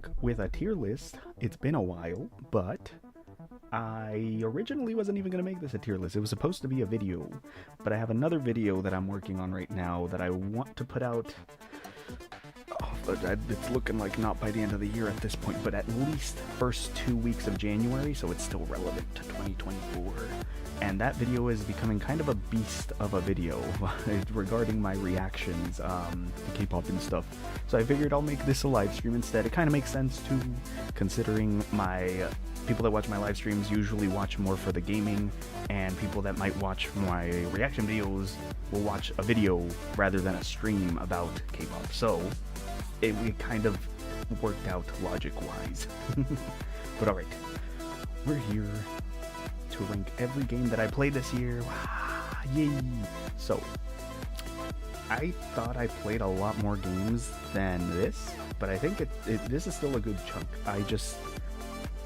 back with a tier list. It's been a while, but I originally wasn't even going to make this a tier list. It was supposed to be a video, but I have another video that I'm working on right now that I want to put out. But it's looking like not by the end of the year at this point, but at least first 2 weeks of January, so it's still relevant to 2024. And that video is becoming kind of a beast of a video regarding my reactions to K-pop and stuff. So I figured I'll make this a live stream instead. It kind of makes sense too, considering my people that watch my live streams usually watch more for the gaming, and people that might watch my reaction videos will watch a video rather than a stream about K-pop. So it kind of worked out logic-wise. But alright, we're here to rank every game that I played this year. Yay! So, I thought I played a lot more games than this, but I think this is still a good chunk.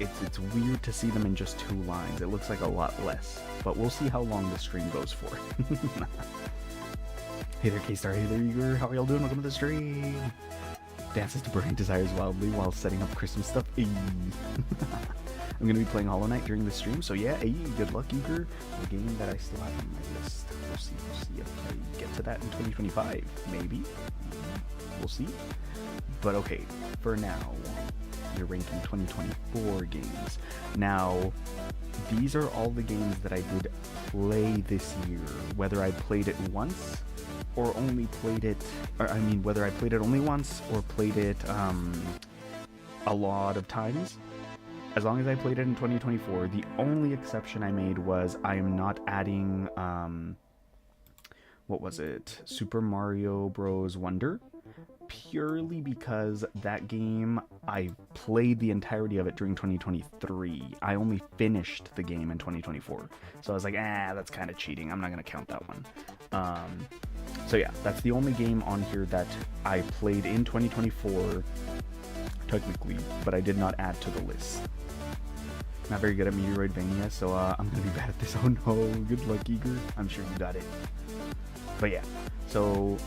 It's weird to see them in just 2 lines. It looks like a lot less, but we'll see how long the stream goes for. Hey there, K-Star. Hey there, Igor. How are y'all doing? Welcome to the stream. Dances to Burning Desires wildly while setting up Christmas stuff. I'm going to be playing Hollow Knight during the stream, so yeah, good luck, Igor. The game that I still have on my list. We'll see if I get to that in 2025. Maybe. We'll see. But okay, for now, you're ranking 2024 games. Now, these are all the games that I did play this year, whether I played it once or only played it, whether I played it only once or played it a lot of times. As long as I played it in 2024, the only exception I made was I am not adding, what was it? Super Mario Bros. Wonder. Purely because that game, I played the entirety of it during 2023. I only finished the game in 2024. So I was like, that's kind of cheating. I'm not going to count that one. So yeah, that's the only game on here that I played in 2024, technically, but I did not add to the list. Not very good at Meteoroidvania, so I'm going to be bad at this. Oh no, good luck, Igor. I'm sure you got it. But yeah, so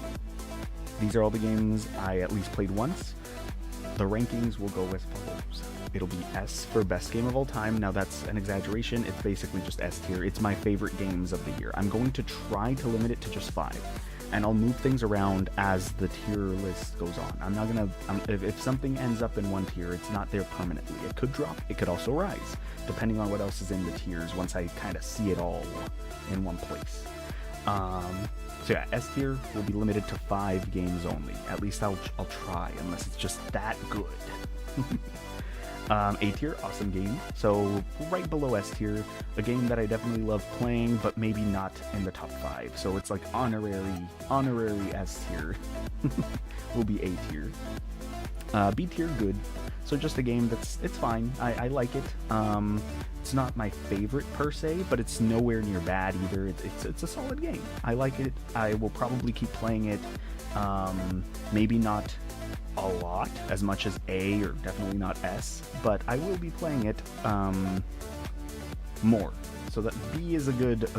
these are all the games I at least played once. The rankings will go as follows. It'll be S for best game of all time. Now that's an exaggeration. It's basically just S tier. It's my favorite games of the year. I'm going to try to limit it to just 5. And I'll move things around as the tier list goes on. I'm not gonna, if something ends up in one tier, it's not there permanently. It could drop, it could also rise, depending on what else is in the tiers once I kind of see it all in one place. So yeah, S tier will be limited to 5 games only. At least I'll try, unless it's just that good. A tier, awesome game. So right below S tier, a game that I definitely love playing, but maybe not in the top 5. So it's like honorary S tier will be A tier. B tier, good. So just a game it's fine. I like it. It's not my favorite per se, but it's nowhere near bad either. It's a solid game. I like it. I will probably keep playing it. Maybe not a lot, as much as A, or definitely not S, but I will be playing it more. So that B is a good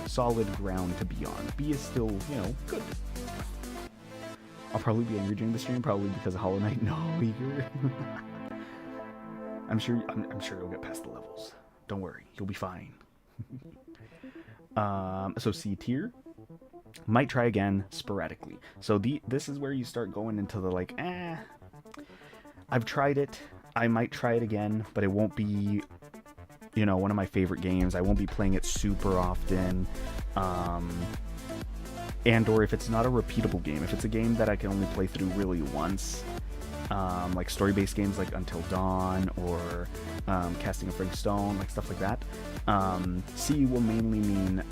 solid ground to be on. B is still, good. I'll probably be angry during the stream, probably because of Hollow Knight. No, Igor. I'm sure you'll get past the levels. Don't worry, you'll be fine. So C tier. Might try again sporadically. So this is where you start going into the like, I've tried it. I might try it again, but it won't be, one of my favorite games. I won't be playing it super often. And or if it's not a repeatable game, if it's a game that I can only play through really once, like story-based games like Until Dawn or Casting of Frank Stone, like stuff like that. C will mainly mean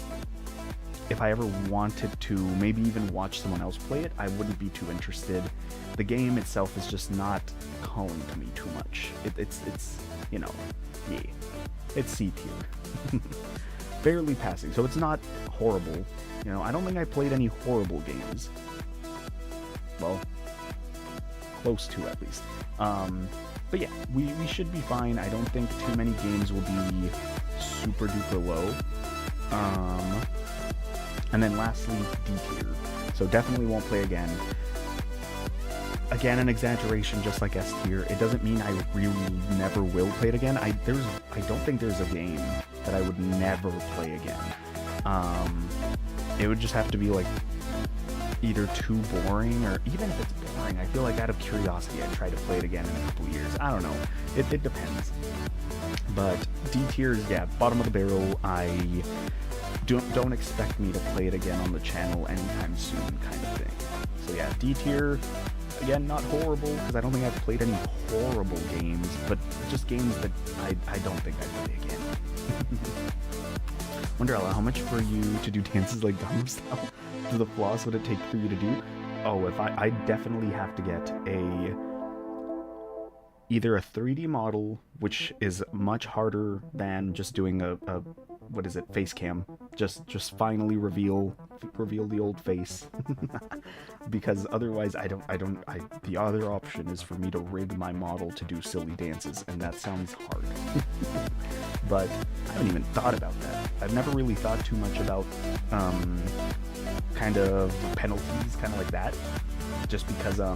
if I ever wanted to maybe even watch someone else play it, I wouldn't be too interested. The game itself is just not calling to me too much. It's yeah, it's C tier. Barely passing, so it's not horrible. I don't think I played any horrible games. Well, close to at least. But yeah, we should be fine. I don't think too many games will be super duper low. And then lastly, D tier. So definitely won't play again. again, an exaggeration, just like S tier. It doesn't mean I really never will play it again. I don't think there's a game that I would never play again. It would just have to be like either too boring, or even if it's boring, I feel like out of curiosity I'd try to play it again in a couple years. I don't know. It depends. But D tier is, yeah, bottom of the barrel. I don't expect me to play it again on the channel anytime soon, kind of thing. So yeah, D tier, again, not horrible, because I don't think I've played any horrible games, but just games that I don't think I'd play again. Wonderella, how much for you to do dances like Gangnam Style? To the floss would it take for you to do? Oh, if I definitely have to get either a 3D model, which is much harder than just doing a what is it, face cam, just finally reveal the old face. Because otherwise the other option is for me to rig my model to do silly dances, and that sounds hard. But I haven't even thought about that. I've never really thought too much about kind of penalties, kind of like that, just because I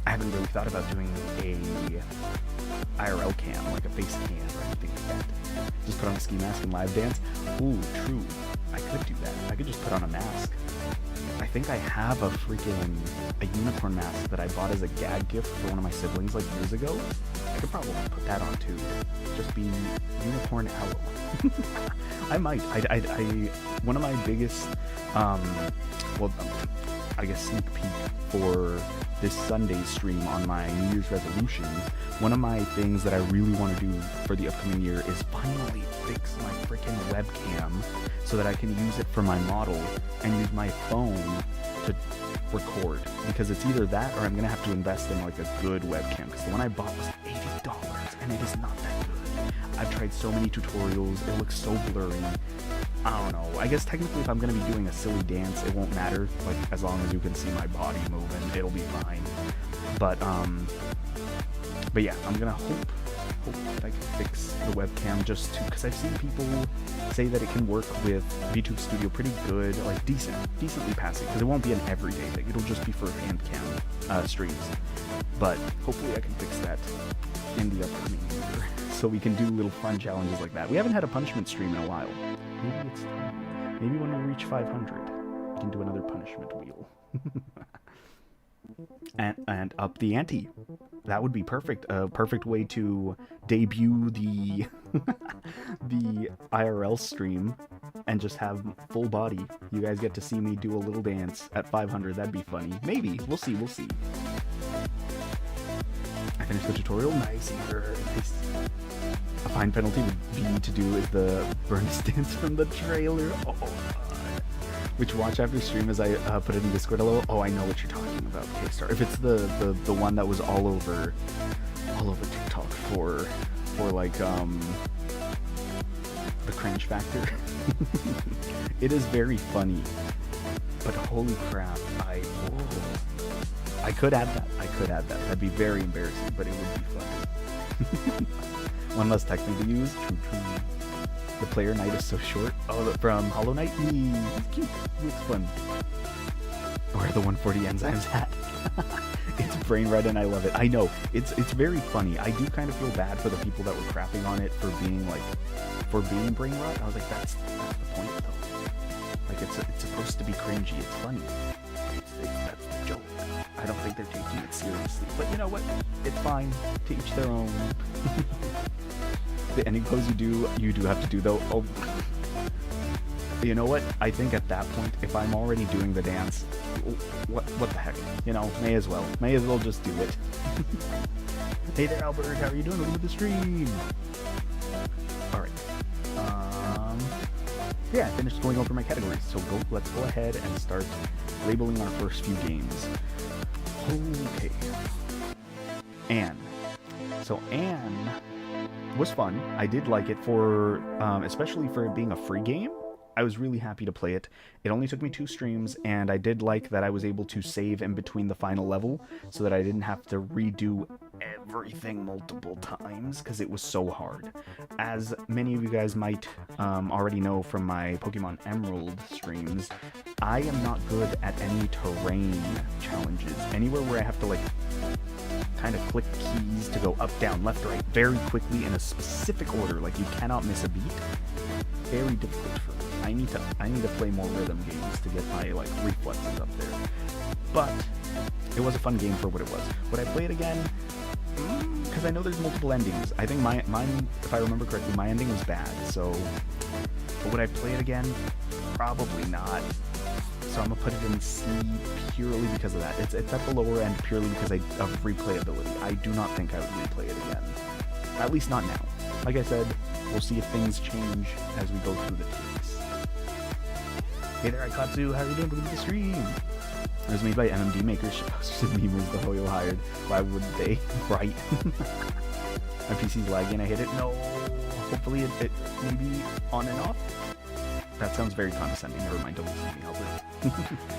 haven't really thought about doing a IRL cam, like a face cam or anything like that. Just put on a ski mask and live dance. Ooh, true. I could do that. I could just put on a mask. I think I have a unicorn mask that I bought as a gag gift for one of my siblings like years ago. I could probably put that on too. Just be unicorn owl. I might. One of my biggest, I guess sneak peek for this Sunday stream on my New Year's resolution, one of my things that I really want to do for the upcoming year is finally fix my freaking webcam so that I can use it for my model and use my phone to record, because it's either that or I'm going to have to invest in like a good webcam, because the one I bought was $80 and it is not that good. I've tried so many tutorials, it looks so blurry. I don't know. I guess technically if I'm going to be doing a silly dance, it won't matter. Like, as long as you can see my body moving, it'll be fine. But yeah, I'm going to hope that I can fix the webcam just to, because I've seen people say that it can work with VTube Studio pretty good, like decently passing, because it won't be an everyday thing. It'll just be for hand cam streams. But hopefully I can fix that in the upcoming year, so we can do little fun challenges like that. We haven't had a punishment stream in a while. Maybe it's time. Maybe when we reach 500, we can do another punishment wheel. and up the ante. That would be perfect. A perfect way to debut the the IRL stream and just have full body. You guys get to see me do a little dance at 500. That'd be funny. Maybe. We'll see. I finished the tutorial. Nice. Nice. A fine penalty would be to do is the burn dance from the trailer. Oh, which watch after stream as I put it in Discord. Oh, I know what you're talking about, K-Star. If it's the one that was all over TikTok for like the cringe factor. It is very funny, but holy crap, I could add that. That'd be very embarrassing, but it would be funny. One less technically used. True. The player knight is so short. Oh, from Hollow Knight? He's cute. He looks fun. Where are the 140 enzymes at? It's Brainrot and I love it. I know. It's very funny. I do kind of feel bad for the people that were crapping on it for being Brainrot. I was like, that's the point though. Like, it's supposed to be cringy. It's funny. That's the joke. I don't think they're taking it seriously. But you know what? It's fine. To each their own. The ending pose you do have to do though. Oh, you know what? I think at that point, if I'm already doing the dance, what the heck? You know, may as well just do it. Hey there, Albert. How are you doing? Welcome to the stream. All right. Yeah, I finished going over my categories. So let's go ahead and start labeling our first few games. Okay. Anne. So Anne was fun. I did like it for, especially for it being a free game. I was really happy to play it. It only took me 2 streams, and I did like that I was able to save in between the final level so that I didn't have to redo everything multiple times because it was so hard. As many of you guys might already know from my Pokemon Emerald streams, I am not good at any terrain challenges. Anywhere where I have to like kind of click keys to go up, down, left, right very quickly in a specific order, like you cannot miss a beat. Very difficult for me. I need to play more rhythm games to get my like reflexes up there. But it was a fun game for what it was. Would I play it again? Because I know there's multiple endings. I think mine, if I remember correctly, my ending was bad. So, but would I play it again? Probably not. So I'm gonna put it in C purely because of that. It's at the lower end purely because of replayability. I do not think I would replay it again. At least not now. Like I said, we'll see if things change as we go through the takes. Hey there, Aikatsu, how are you doing? Welcome to the stream. It was made by MMD makers. Supposed to be was the Hoyo hired. Why wouldn't they? Right. My PC's lagging. I hit it. No. Hopefully it maybe on and off. That sounds very condescending. Never mind. Don't listen to me, Albert.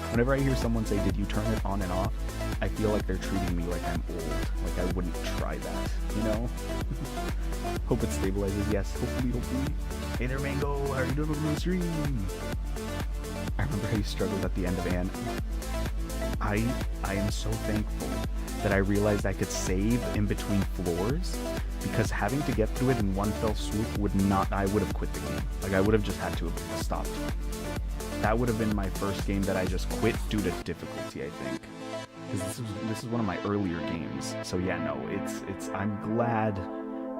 Whenever I hear someone say, "Did you turn it on and off?" I feel like they're treating me like I'm old. Like I wouldn't try that. You know. Hope it stabilizes. Yes. Hopefully. Hey there, Mango. How are you doing on the stream? I remember how you struggled at the end of Anne. I am so thankful that I realized I could save in between floors, because having to get through it in one fell swoop I would have quit the game. Like I would have just had to have stopped. That would have been my first game that I just quit due to difficulty, I think. Because this is one of my earlier games. So yeah, no, I'm glad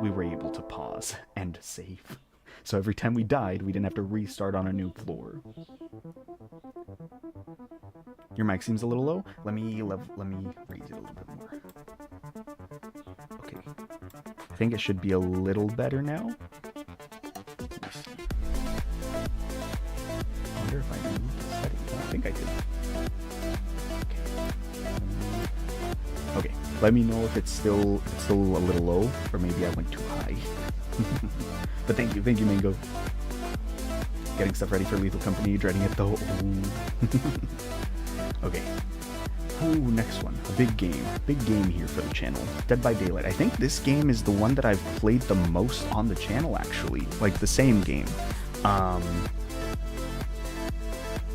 we were able to pause and save. So every time we died, we didn't have to restart on a new floor. Your mic seems a little low. Let me raise it a little bit more. Okay. I think it should be a little better now. Let me see. I wonder if I moved the settings. I think I did. Okay. Okay. Let me know if it's still a little low, or maybe I went too high. But thank you, Mango. Getting stuff ready for Lethal Company, dreading it though. Okay. Ooh, next one. A big game. Big game here for the channel. Dead by Daylight. I think this game is the one that I've played the most on the channel, actually. Like, the same game. Let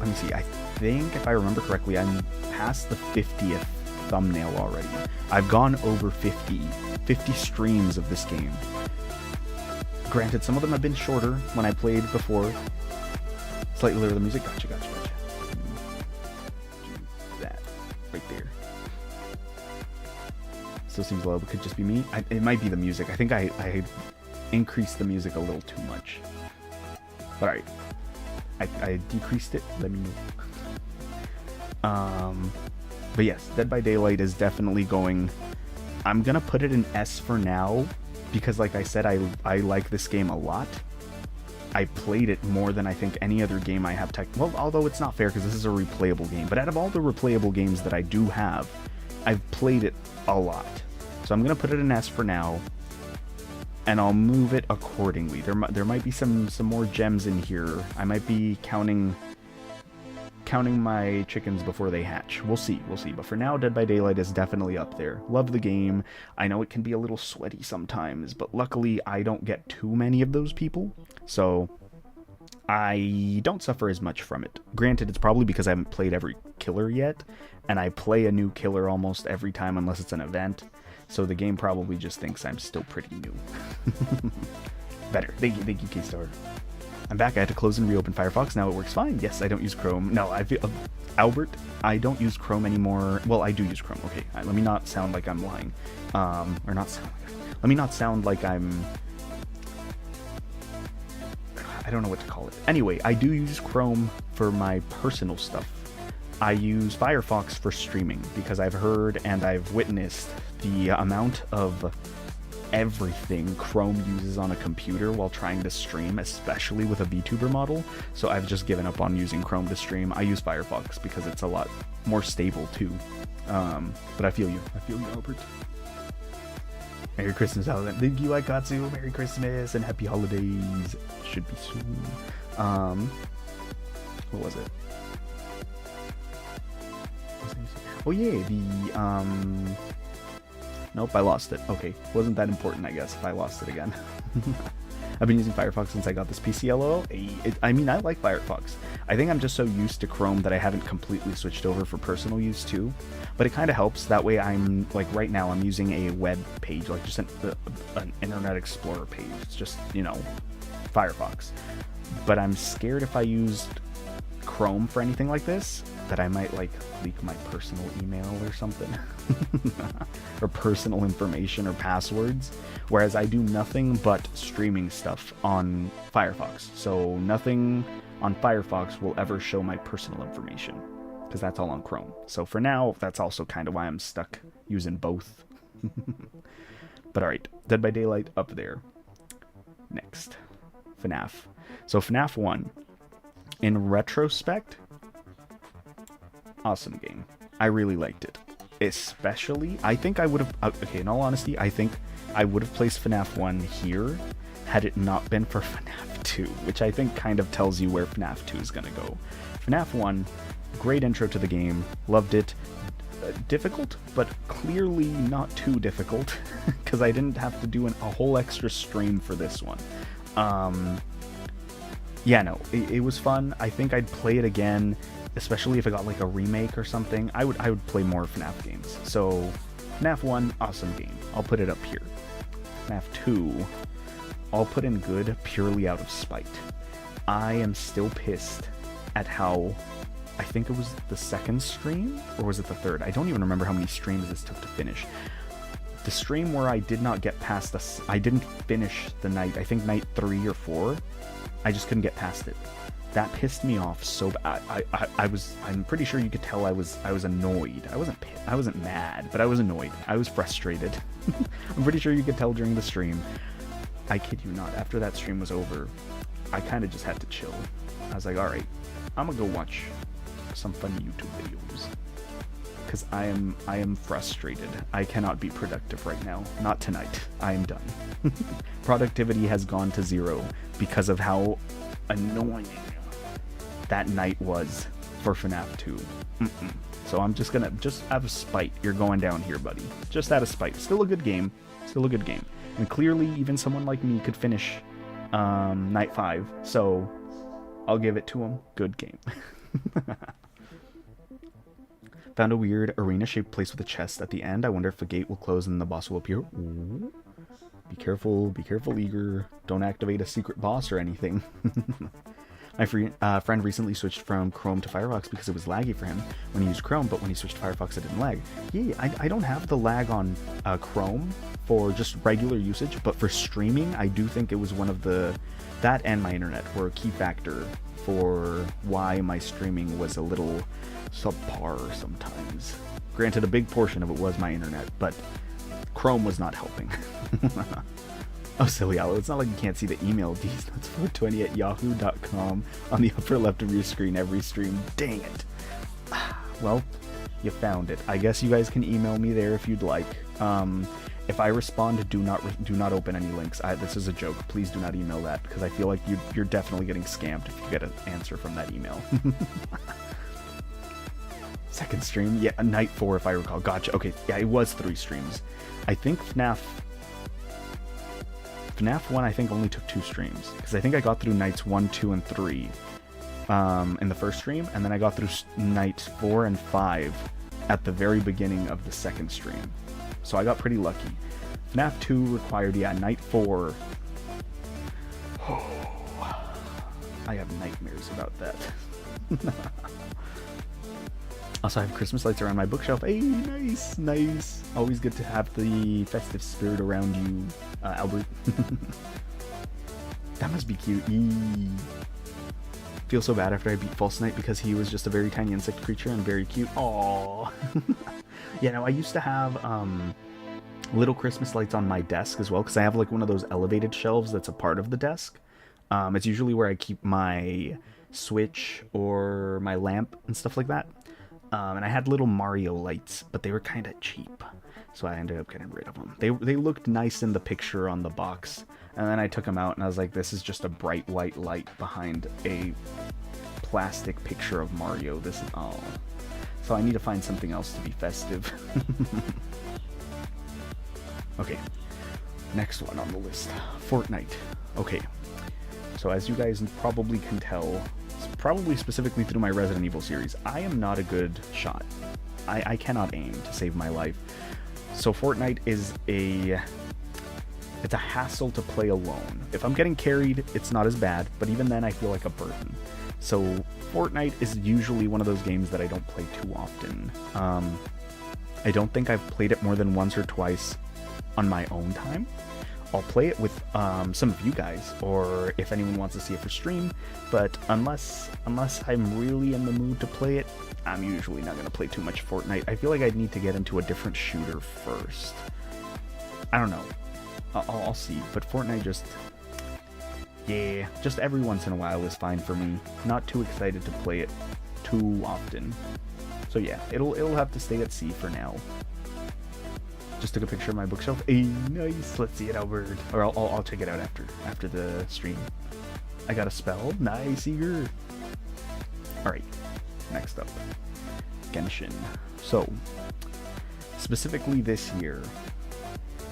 me see. I think, if I remember correctly, I'm past the 50th thumbnail already. I've gone over 50 streams of this game. Granted, some of them have been shorter when I played before. Slightly lower the music. Gotcha. Do that right there. Still seems low, but could just be me. It might be the music. I think I increased the music a little too much. Alright. I decreased it. Let me know. But yes, Dead by Daylight is definitely going... I'm gonna put it in S for now, because like I said, I like this game a lot. I played it more than I think any other game I have well, although it's not fair because this is a replayable game, but out of all the replayable games that I do have, I've played it a lot. So I'm going to put it in S for now, and I'll move it accordingly. There might be some more gems in here. I might be counting my chickens before they hatch. We'll see. But for now, Dead by Daylight is definitely up there. Love the game. I know it can be a little sweaty sometimes, but luckily I don't get too many of those people, so I don't suffer as much from it. Granted, it's probably because I haven't played every killer yet, and I play a new killer almost every time unless it's an event, so the game probably just thinks I'm still pretty new. Better. Thank you, K-Star. I'm back. I had to close and reopen Firefox. Now it works fine. Yes, I don't use Chrome. No, Albert, I don't use Chrome anymore. Well, I do use Chrome. Okay, let me not sound like I'm lying. Let me not sound like I'm... I don't know what to call it. Anyway, I do use Chrome for my personal stuff. I use Firefox for streaming, because I've heard and I've witnessed the amount of everything Chrome uses on a computer while trying to stream, especially with a VTuber model, so I've just given up on using Chrome to stream. I use Firefox because it's a lot more stable too. But I feel you, Albert. Merry Christmas, Alan. Thank you, Aikatsu. Merry Christmas and happy holidays. Should be soon. What was it? Oh yeah, the nope, I lost it. Okay, wasn't that important, I guess, if I lost it again. I've been using Firefox since I got this PC, lol. I mean, I like Firefox. I think I'm just so used to Chrome that I haven't completely switched over for personal use too. But it kind of helps. That way I'm, like right now, I'm using a web page, like just an Internet Explorer page. It's just, you know, Firefox. But I'm scared if I used Chrome for anything like this, that I might like leak my personal email or something. Or personal information or passwords. Whereas I do nothing but streaming stuff on Firefox. So nothing on Firefox will ever show my personal information, because that's all on Chrome. So for now, that's also kind of why I'm stuck using both. But alright, Dead by Daylight up there. Next, FNAF. So FNAF 1, in retrospect, awesome game. I really liked it. Especially, I think I would have, okay, in all honesty, I think I would have placed FNAF 1 here had it not been for FNAF 2, which I think kind of tells you where FNAF 2 is going to go. FNAF 1, great intro to the game, loved it. Difficult, but clearly not too difficult, because I didn't have to do a whole extra stream for this one. Yeah, no, it was fun. I think I'd play it again, especially if I got like a remake or something. I would play more FNAF games. So FNAF 1, awesome game. I'll put it up here. FNAF 2, I'll put in good purely out of spite. I am still pissed at how, I think it was the second stream, or was it the third? I don't even remember how many streams this took to finish. The stream where I did not get past I didn't finish the night, I think night 3 or 4, I just couldn't get past it. That pissed me off so bad. I'm pretty sure you could tell I was annoyed. I wasn't mad, but I was annoyed. I was frustrated. I'm pretty sure you could tell during the stream. I kid you not, after that stream was over, I kind of just had to chill. I was like, alright, I'm gonna go watch some funny YouTube videos. Because I am frustrated. I cannot be productive right now. Not tonight. I am done. Productivity has gone to 0 because of how annoying that night was for FNAF 2. So I'm just gonna, just out of spite, you're going down here, buddy. Just out of spite. Still a good game. Still a good game. And clearly, even someone like me could finish night 5. So I'll give it to him. Good game. Found a weird arena-shaped place with a chest at the end. I wonder if the gate will close and the boss will appear. Ooh. Be careful, Eager. Don't activate a secret boss or anything. My friend recently switched from Chrome to Firefox because it was laggy for him when he used Chrome, but when he switched to Firefox it didn't lag. Yeah, I don't have the lag on Chrome for just regular usage, but for streaming, I do think it was one of the... That and my internet were a key factor for why my streaming was a little subpar sometimes. Granted, a big portion of it was my internet, but Chrome was not helping. Oh, silly Aloe, it's not like you can't see the email. dsnuts420@yahoo.com on the upper left of your screen every stream. Dang it. Well, you found it. I guess you guys can email me there if you'd like. If I respond, do not open any links. This is a joke. Please do not email that, because I feel like you're definitely getting scammed if you get an answer from that email. Second stream? Yeah, night 4 if I recall. Gotcha. Okay, yeah, it was 3 streams. I think FNAF 1 I think only took 2 streams, because I think I got through nights 1, 2, and 3 in the first stream, and then I got through nights 4 and 5 at the very beginning of the second stream. So I got pretty lucky. FNAF 2 required, yeah, night 4. Oh, I have nightmares about that. Also, I have Christmas lights around my bookshelf. Hey, nice, nice. Always good to have the festive spirit around you, Albert. That must be cute. Eee. Feel so bad after I beat False Knight because he was just a very tiny insect creature and very cute. Aww. Yeah, no, I used to have little Christmas lights on my desk as well, because I have like one of those elevated shelves that's a part of the desk. It's usually where I keep my Switch or my lamp and stuff like that. And I had little Mario lights, but they were kind of cheap, so I ended up getting rid of them. They looked nice in the picture on the box, and then I took them out and I was like, this is just a bright white light behind a plastic picture of Mario. This is, oh. So I need to find something else to be festive. Okay, next one on the list, Fortnite. Okay, so as you guys probably can tell, probably specifically through my Resident Evil series, I am not a good shot. I cannot aim to save my life. So Fortnite is it's a hassle to play alone. If I'm getting carried, it's not as bad, but even then I feel like a burden. So Fortnite is usually one of those games that I don't play too often. I don't think I've played it more than once or twice on my own time. I'll play it with some of you guys, or if anyone wants to see it for stream, but unless I'm really in the mood to play it, I'm usually not going to play too much Fortnite. I feel like I'd need to get into a different shooter first. I don't know. I'll see, but Fortnite just every once in a while is fine for me. Not too excited to play it too often. So yeah, it'll have to stay at C for now. Just took a picture of my bookshelf. Hey, nice. Let's see it, Albert. Or I'll check it out after the stream. I got a spell. Nice, eager. All right. Next up, Genshin. So, specifically this year,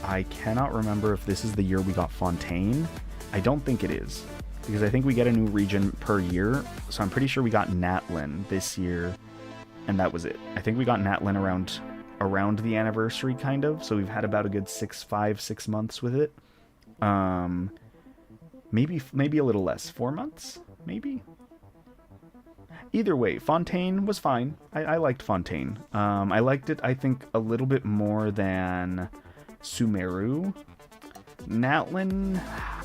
I cannot remember if this is the year we got Fontaine. I don't think it is, because I think we get a new region per year. So I'm pretty sure we got Natlin this year, and that was it. I think we got Natlin around the anniversary, kind of. So we've had about a good 6 months with it. Maybe a little less, 4 months, maybe. Either way, Fontaine was fine. I liked Fontaine. I liked it, I think, a little bit more than Sumeru. Natlin,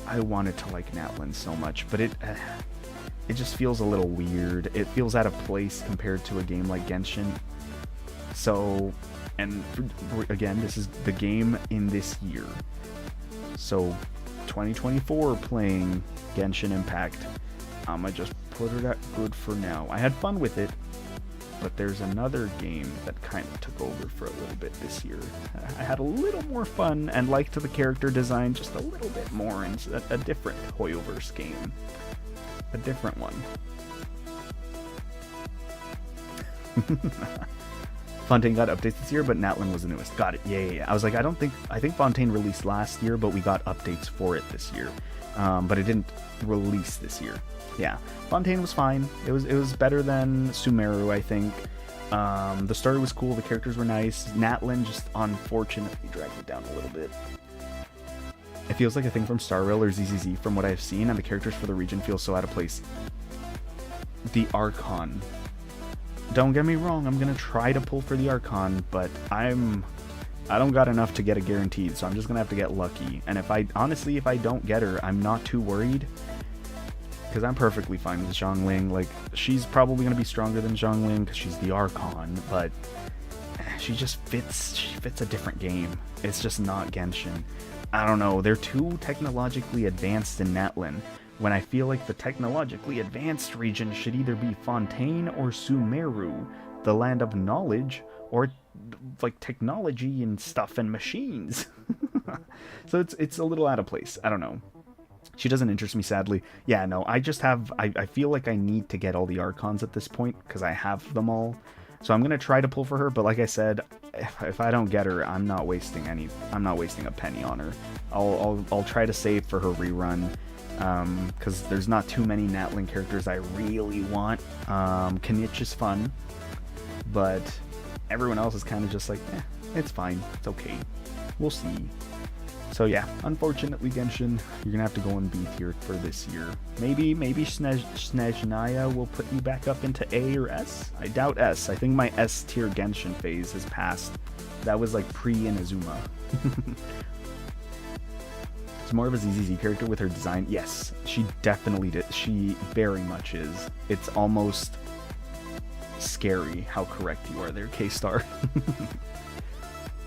I wanted to like Natlin so much, but it just feels a little weird. It feels out of place compared to a game like Genshin. So, and again, this is the game in this year. So, 2024 playing Genshin Impact. I'ma just put it at good for now. I had fun with it, but there's another game that kind of took over for a little bit this year. I had a little more fun and liked the character design just a little bit more in a different Hoyoverse game. A different one. Fontaine got updates this year, but Natlin was the newest. Got it. Yeah. I was like, I think Fontaine released last year, but we got updates for it this year. But it didn't release this year. Yeah, Fontaine was fine. It was better than Sumeru, I think. The story was cool. The characters were nice. Natlin just unfortunately dragged it down a little bit. It feels like a thing from Star Rail or ZZZ from what I've seen, and the characters for the region feel so out of place. The Archon. Don't get me wrong, I'm gonna try to pull for the Archon, but I don't got enough to get it guaranteed, so I'm just gonna have to get lucky. And if I don't get her, I'm not too worried, because I'm perfectly fine with Zhongling. Like, she's probably gonna be stronger than Zhongling because she's the Archon, but she fits a different game. It's just not Genshin. I don't know, they're too technologically advanced in Natlin, when I feel like the technologically advanced region should either be Fontaine or Sumeru, the land of knowledge, or like technology and stuff and machines. So it's a little out of place. I don't know. She doesn't interest me, sadly. Yeah, no, I feel like I need to get all the Archons at this point, because I have them all. So I'm going to try to pull for her, but like I said, if I don't get her, I'm not wasting a penny on her. I'll try to save for her rerun, because there's not too many Natlin characters I really want. Kanich is fun, but everyone else is kind of just like, it's fine, it's okay, we'll see. So yeah, unfortunately, Genshin, you're gonna have to go in B tier for this year. Maybe Snezhnaya will put you back up into A or S? I doubt S. I think my S tier Genshin phase has passed. That was like pre-Inazuma. It's more of a ZZZ character with her design. Yes, she definitely did. She very much is. It's almost scary how correct you are there, K-Star.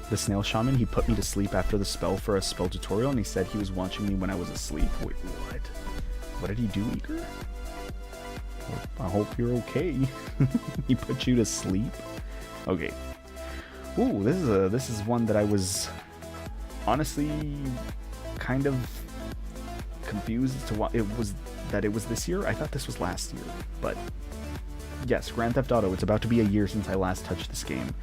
The snail shaman, he put me to sleep after the spell for a spell tutorial, and he said he was watching me when I was asleep. Wait, what? What did he do, Eager? I hope you're okay. He put you to sleep? Okay. Ooh, this is one that I was honestly kind of confused as to why it was this year. I thought this was last year, but yes, Grand Theft Auto. It's about to be a year since I last touched this game.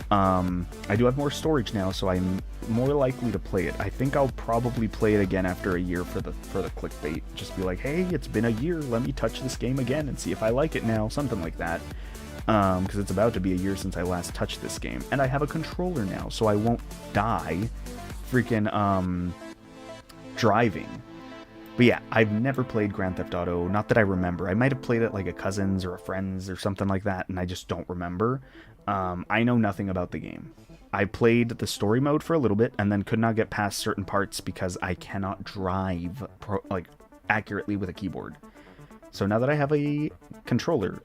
I do have more storage now, so I'm more likely to play it. I think I'll probably play it again after a year for the clickbait. Just be like, hey, it's been a year, let me touch this game again and see if I like it now, something like that. Because it's about to be a year since I last touched this game. And I have a controller now, so I won't die freaking, driving. But yeah, I've never played Grand Theft Auto, not that I remember. I might have played it like a cousin's or a friend's or something like that, and I just don't remember. I know nothing about the game. I played the story mode for a little bit, and then could not get past certain parts because I cannot drive accurately with a keyboard. So now that I have a controller,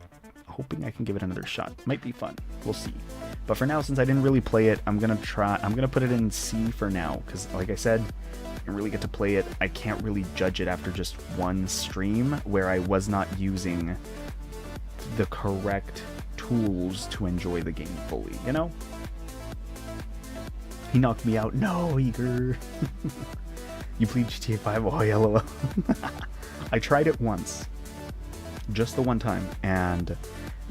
hoping I can give it another shot. Might be fun. We'll see. But for now, since I didn't really play it, I'm gonna put it in C for now, because like I said, I didn't really get to play it. I can't really judge it after just one stream where I was not using the correct tools to enjoy the game fully, you know? He knocked me out. No, Eager. You played GTA 5? Oh, yeah, lol. I tried it once. Just the one time, and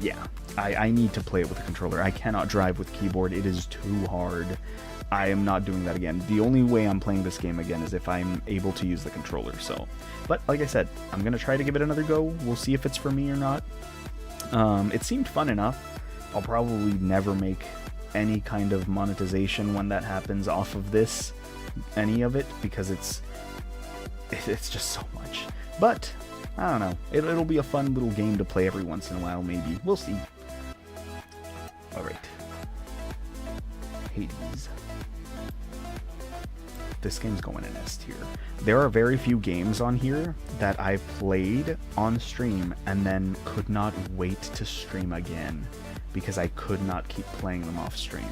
yeah, I need to play it with a controller. I cannot drive with keyboard. It is too hard. I am not doing that again. The only way I'm playing this game again is if I'm able to use the controller, so. But like I said, I'm going to try to give it another go. We'll see if it's for me or not. It seemed fun enough. I'll probably never make any kind of monetization when that happens off of this, any of it, because it's just so much. But I don't know. It'll be a fun little game to play every once in a while, maybe. We'll see. Alright. Hades. This game's going in S tier. There are very few games on here that I've played on stream and then could not wait to stream again because I could not keep playing them off stream.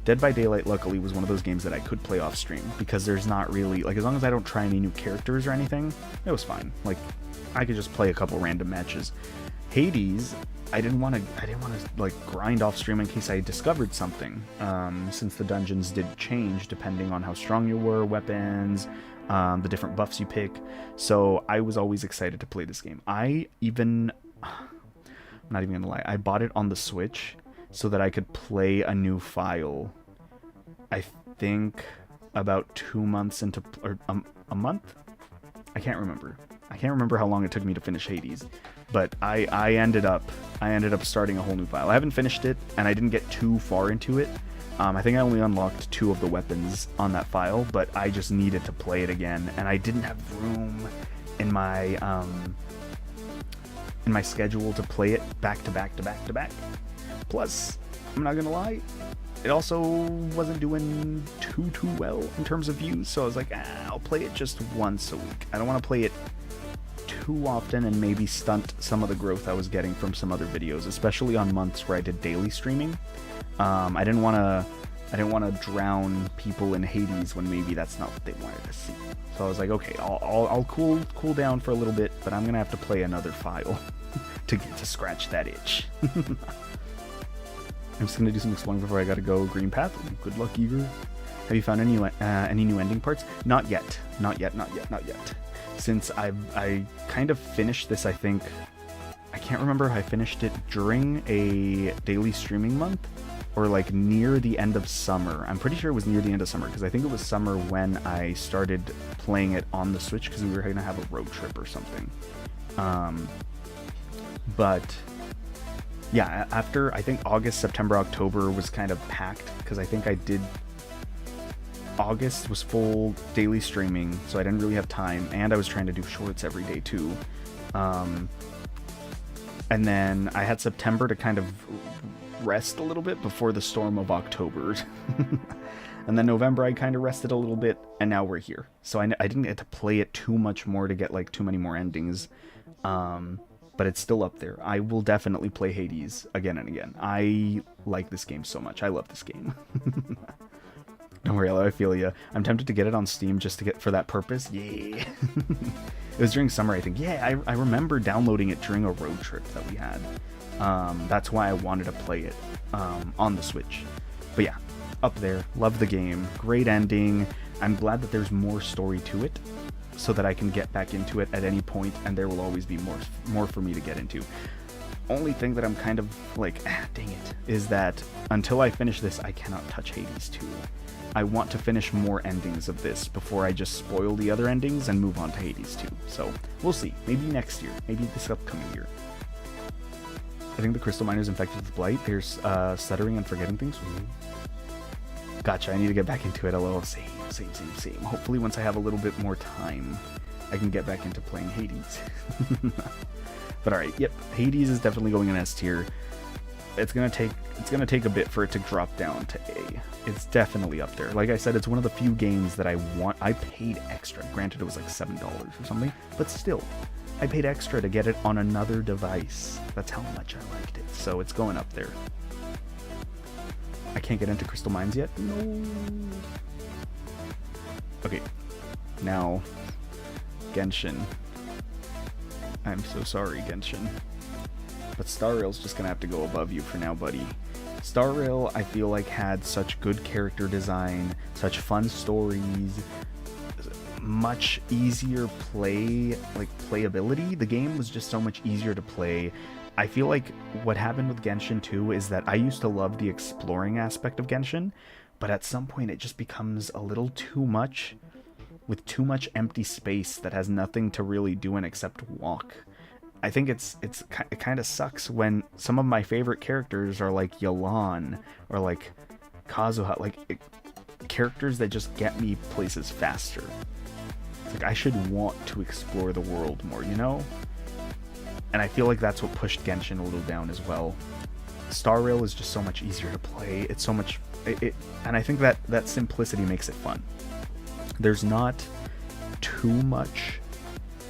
Dead by Daylight, luckily, was one of those games that I could play off stream because there's not really, like, as long as I don't try any new characters or anything, it was fine. Like, I could just play a couple random matches. Hades, I didn't want to like grind off stream in case I discovered something, since the dungeons did change depending on how strong you were, weapons, the different buffs you pick. So I was always excited to play this game. I'm not even gonna lie, I bought it on the Switch so that I could play a new file. I think about 2 months into, or a month? I can't remember. I can't remember how long it took me to finish Hades, but I ended up starting a whole new file. I haven't finished it, and I didn't get too far into it. I think I only unlocked 2 of the weapons on that file, but I just needed to play it again, and I didn't have room in my schedule to play it back to back to back to back. Plus, I'm not gonna lie, it also wasn't doing too well in terms of views, so I was like, I'll play it just once a week. I don't want to play it too often and maybe stunt some of the growth I was getting from some other videos, especially on months where I did daily streaming. I didn't want to drown people in Hades when maybe that's not what they wanted to see. So I was like, okay, I'll cool down for a little bit, but I'm gonna have to play another file to scratch that itch. I'm just gonna do some exploring before I gotta go. Green path. Good luck, Eager. Have you found any new ending parts? Not yet. Since I kind of finished this, I think, I can't remember if I finished it during a daily streaming month or like near the end of summer. I'm pretty sure it was near the end of summer because I think it was summer when I started playing it on the Switch because we were gonna have a road trip or something. But yeah, after I think August, September, October was kind of packed because I think I did. August was full daily streaming, so I didn't really have time, and I was trying to do shorts every day too. And then I had September to kind of rest a little bit before the storm of October. And then November I kind of rested a little bit, and now we're here. So I didn't get to play it too much more to get like too many more endings. But it's still up there. I will definitely play Hades again and again. I like this game so much. I love this game. Don't worry, I feel ya. I'm tempted to get it on Steam just to get for that purpose. Yeah. It was during summer, I think. Yeah, I remember downloading it during a road trip that we had. That's why I wanted to play it on the Switch. But yeah, up there. Love the game. Great ending. I'm glad that there's more story to it so that I can get back into it at any point, and there will always be more for me to get into. only thing that I'm kind of like, dang it, is that until I finish this, I cannot touch Hades 2. I want to finish more endings of this before I just spoil the other endings and move on to Hades 2. So we'll see. Maybe next year. Maybe this upcoming year. I think the crystal miner is infected with blight. There's stuttering and forgetting things. Ooh. Gotcha. I need to get back into it. LOL. Same. Hopefully once I have a little bit more time, I can get back into playing Hades. But alright, yep. Hades is definitely going in S tier. It's gonna take a bit for it to drop down to A. It's definitely up there. Like I said, it's one of the few games that I paid extra. Granted, it was like $7 or something, but still, I paid extra to get it on another device. That's how much I liked it. So it's going up there. I can't get into Crystal Mines yet? No. Okay. Now, Genshin. I'm so sorry, Genshin. But Star Rail's just gonna have to go above you for now, buddy. Star Rail, I feel like, had such good character design, such fun stories, much easier playability. The game was just so much easier to play. I feel like what happened with Genshin 2 is that I used to love the exploring aspect of Genshin, but at some point it just becomes a little too much, with too much empty space that has nothing to really do in except walk. I think it kind of sucks when some of my favorite characters are like Yelan or like Kazuha, like characters that just get me places faster. It's like I should want to explore the world more, you know? And I feel like that's what pushed Genshin a little down as well. Star Rail is just so much easier to play. It's so much, and I think that simplicity makes it fun. There's not too much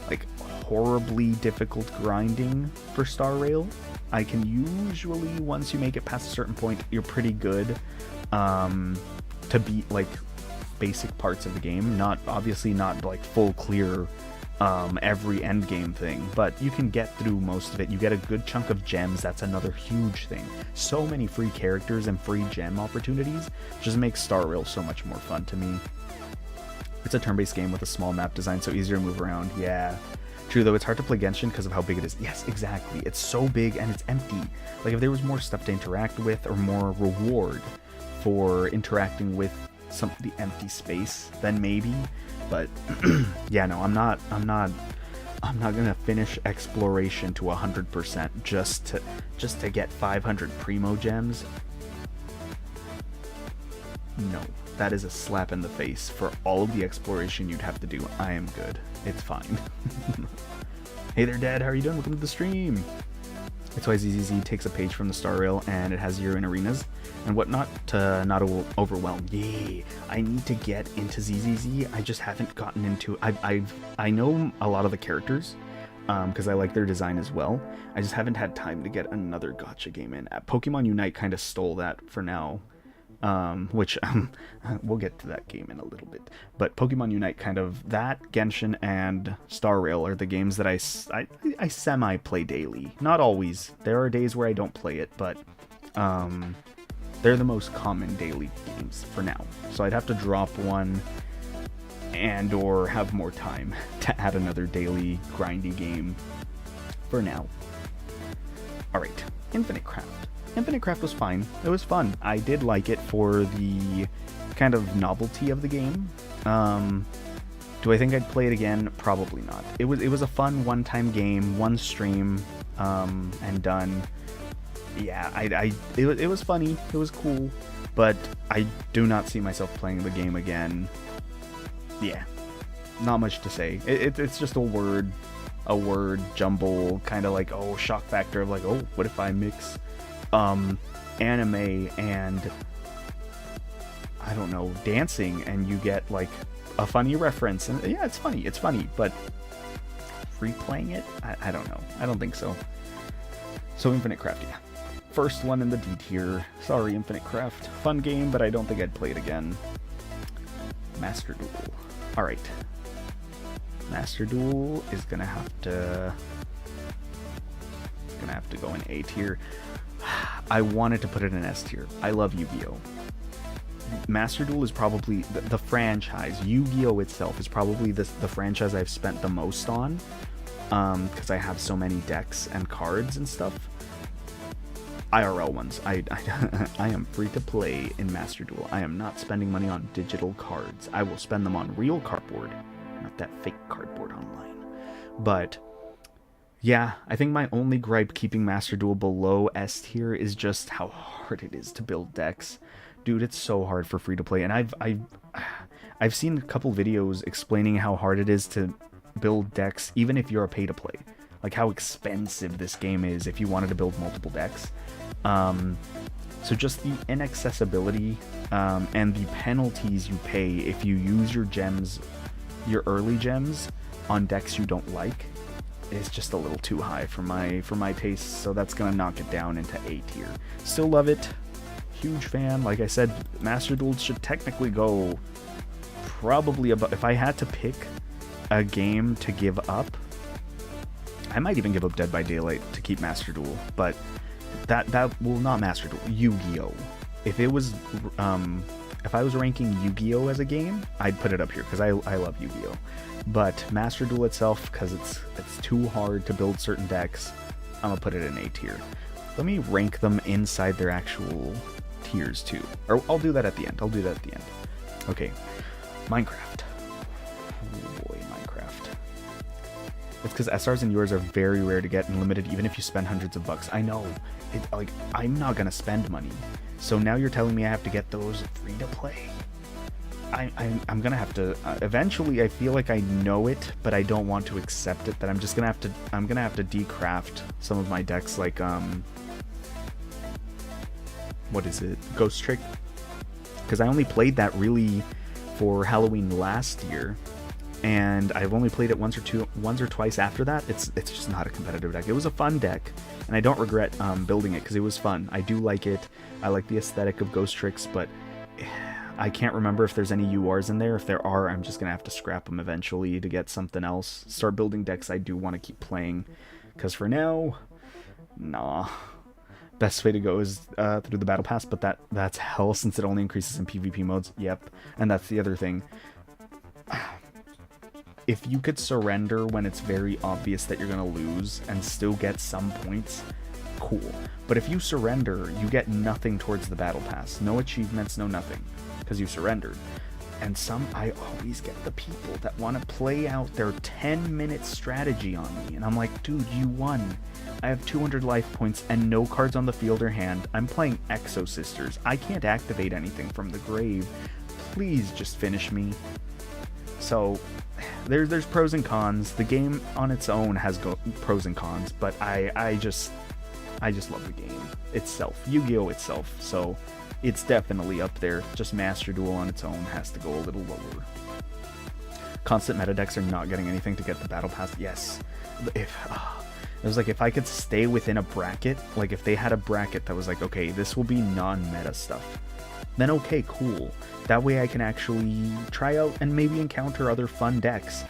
like horribly difficult grinding for Star Rail. I can usually, once you make it past a certain point, you're pretty good to beat like basic parts of the game. Obviously not like full clear every end game thing, but you can get through most of it. You get a good chunk of gems. That's another huge thing. So many free characters and free gem opportunities just makes Star Rail so much more fun to me. It's a turn-based game with a small map design, so easier to move around. Yeah. True, though, it's hard to play Genshin because of how big it is. Yes, exactly. It's so big and it's empty. Like, if there was more stuff to interact with or more reward for interacting with some of the empty space, then maybe. But, yeah, no, I'm not gonna finish exploration to 100% just to get 500 primo gems. No. That is a slap in the face for all of the exploration you'd have to do. I am good. It's fine. Hey there, Dad. How are you doing? Welcome to the stream. It's why ZZZ takes a page from the Star Rail and it has 0 in arenas and whatnot to not overwhelm. Yeah, I need to get into ZZZ. I just haven't gotten into. I know a lot of the characters because I like their design as well. I just haven't had time to get another gacha game in. Pokemon Unite kind of stole that for now. Which we'll get to that game in a little bit, but Pokemon Unite that Genshin and Star Rail are the games that I semi play daily. Not always. There are days where I don't play it, but they're the most common daily games for now. So I'd have to drop one and or have more time to add another daily grindy game for now. All right, Infinite Craft. Infinite Craft was fine. It was fun. I did like it for the kind of novelty of the game. Do I think I'd play it again? Probably not. It was a fun one-time game, one stream, and done. Yeah, it was funny. It was cool, but I do not see myself playing the game again. Yeah, not much to say. It's just a word jumble, kind of like, oh, shock factor of like, oh, what if I mix anime and I don't know, dancing, and you get like a funny reference, and yeah, it's funny, but replaying it, I don't know, I don't think so. So Infinite Craft, yeah, first one in the D tier. Sorry, Infinite Craft, fun game, but I don't think I'd play it again. Master Duel. All right, Master Duel is gonna have to go in A tier. I wanted to put it in S tier. I love Yu-Gi-Oh! Master Duel is probably the franchise. Yu-Gi-Oh! Itself is probably the franchise I've spent the most on, because I have so many decks and cards and stuff. IRL ones. I am free to play in Master Duel. I am not spending money on digital cards. I will spend them on real cardboard, not that fake cardboard online. But yeah, I think my only gripe keeping Master Duel below S tier is just how hard it is to build decks. Dude, it's so hard for free to play, and I've seen a couple videos explaining how hard it is to build decks, even if you're a pay to play. Like how expensive this game is if you wanted to build multiple decks. So just the inaccessibility and the penalties you pay if you use your gems, your early gems, on decks you don't like, is just a little too high for my taste. So that's gonna knock it down into A tier. Still love it. Huge fan. Like I said, Master Duel should technically go probably above. If I had to pick a game to give up, I might even give up Dead by Daylight to keep Master Duel, but that will not Master Duel. Yu-Gi-Oh! If it was, if I was ranking Yu-Gi-Oh! As a game, I'd put it up here because I love Yu-Gi-Oh! But Master Duel itself, because it's too hard to build certain decks, I'm gonna put it in A tier. Let me rank them inside their actual tiers too, or I'll do that at the end. Okay, Minecraft. Oh boy, Minecraft. It's because SRs and yours are very rare to get and limited even if you spend hundreds of bucks. I know. Like, I'm not going to spend money. So now you're telling me I have to get those free to play? I'm going to have to... eventually, I feel like I know it, but I don't want to accept it. That I'm just going to have to... I'm going to have to decraft some of my decks, like, what is it? Ghost Trick? Because I only played that really for Halloween last year. And I've only played it once or twice after that. It's just not a competitive deck. It was a fun deck, and I don't regret building it because it was fun. I do like it. I like the aesthetic of Ghost Tricks, but I can't remember if there's any URs in there. If there are, I'm just gonna have to scrap them eventually to get something else. Start building decks I do want to keep playing, because for now, nah. Best way to go is through the Battle Pass, but that's hell since it only increases in PvP modes. Yep, and that's the other thing. If you could surrender when it's very obvious that you're going to lose and still get some points, cool. But if you surrender, you get nothing towards the Battle Pass. No achievements, no nothing, because you surrendered. And I always get the people that want to play out their 10-minute strategy on me. And I'm like, dude, you won. I have 200 life points and no cards on the field or hand. I'm playing Exo Sisters. I can't activate anything from the grave. Please just finish me. So... There's pros and cons. The game on its own has pros and cons, but I just love the game itself, Yu-Gi-Oh! Itself. So it's definitely up there. Just Master Duel on its own has to go a little lower. Constant meta decks are not getting anything to get the Battle Pass. Yes, it was like if I could stay within a bracket, like if they had a bracket that was like, okay, this will be non-meta stuff, then okay, cool. That way I can actually try out and maybe encounter other fun decks.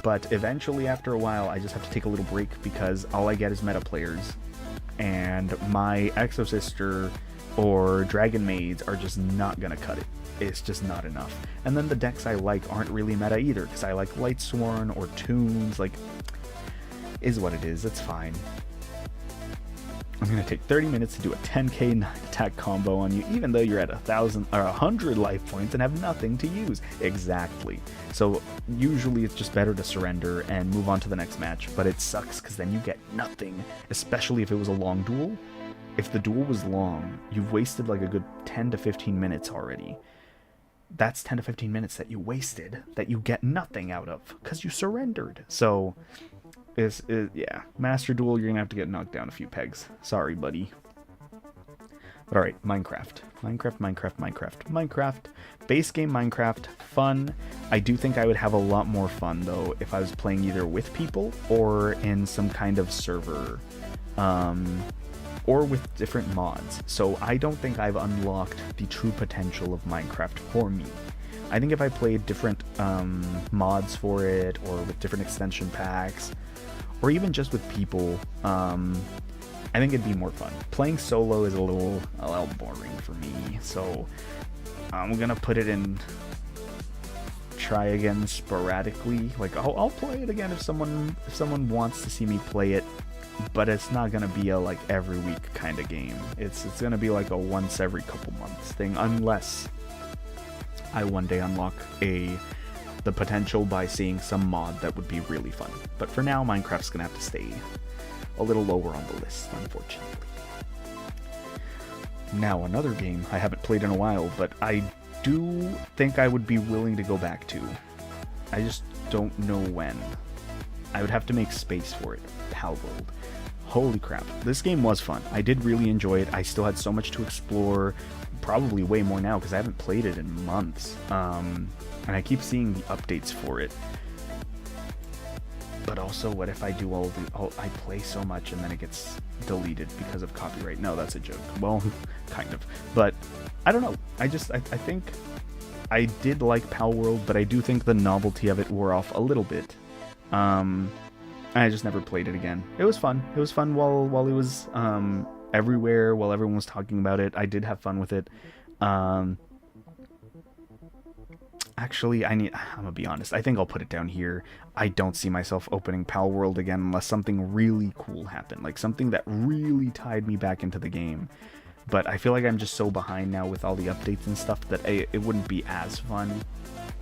But eventually, after a while, I just have to take a little break because all I get is meta players. And my Exo Sister or Dragon Maids are just not gonna cut it. It's just not enough. And then the decks I like aren't really meta either, because I like Lightsworn or Toons, like, is what it is, it's fine. I'm going to take 30 minutes to do a 10k 9 attack combo on you, even though you're at 1,000 or 100 life points and have nothing to use. Exactly. So usually it's just better to surrender and move on to the next match, but it sucks because then you get nothing, especially if it was a long duel. If the duel was long, you've wasted like a good 10 to 15 minutes already. That's 10 to 15 minutes that you wasted that you get nothing out of because you surrendered. So... yeah, Master Duel, you're gonna have to get knocked down a few pegs. Sorry, buddy. But alright, Minecraft. Minecraft. Base game Minecraft, fun. I do think I would have a lot more fun, though, if I was playing either with people or in some kind of server. Or with different mods. So I don't think I've unlocked the true potential of Minecraft for me. I think if I played different mods for it, or with different extension packs, or even just with people, I think it'd be more fun. Playing solo is a little boring for me, so I'm gonna put it in try again sporadically. Like I'll play it again if someone wants to see me play it. but it's not gonna be a like every week kind of game. It's gonna be like a once every couple months thing, unless I one day unlock the potential by seeing some mod that would be really fun. But for now, Minecraft's gonna have to stay a little lower on the list, unfortunately. Now, another game I haven't played in a while, but I do think I would be willing to go back to. I just don't know when. I would have to make space for it. Palworld. Holy crap. This game was fun. I did really enjoy it. I still had so much to explore. Probably way more now because I haven't played it in months. And I keep seeing the updates for it. But also, what if I do I play so much and then it gets deleted because of copyright? No, that's a joke. Well, kind of. But I don't know. I think I did like Palworld, but I do think the novelty of it wore off a little bit. I just never played it again. It was fun. It was fun while it was everywhere, while everyone was talking about it. I did have fun with it. Actually, I'm gonna be honest. I think I'll put it down here. I don't see myself opening Palworld again unless something really cool happened, like something that really tied me back into the game. But I feel like I'm just so behind now with all the updates and stuff that it wouldn't be as fun.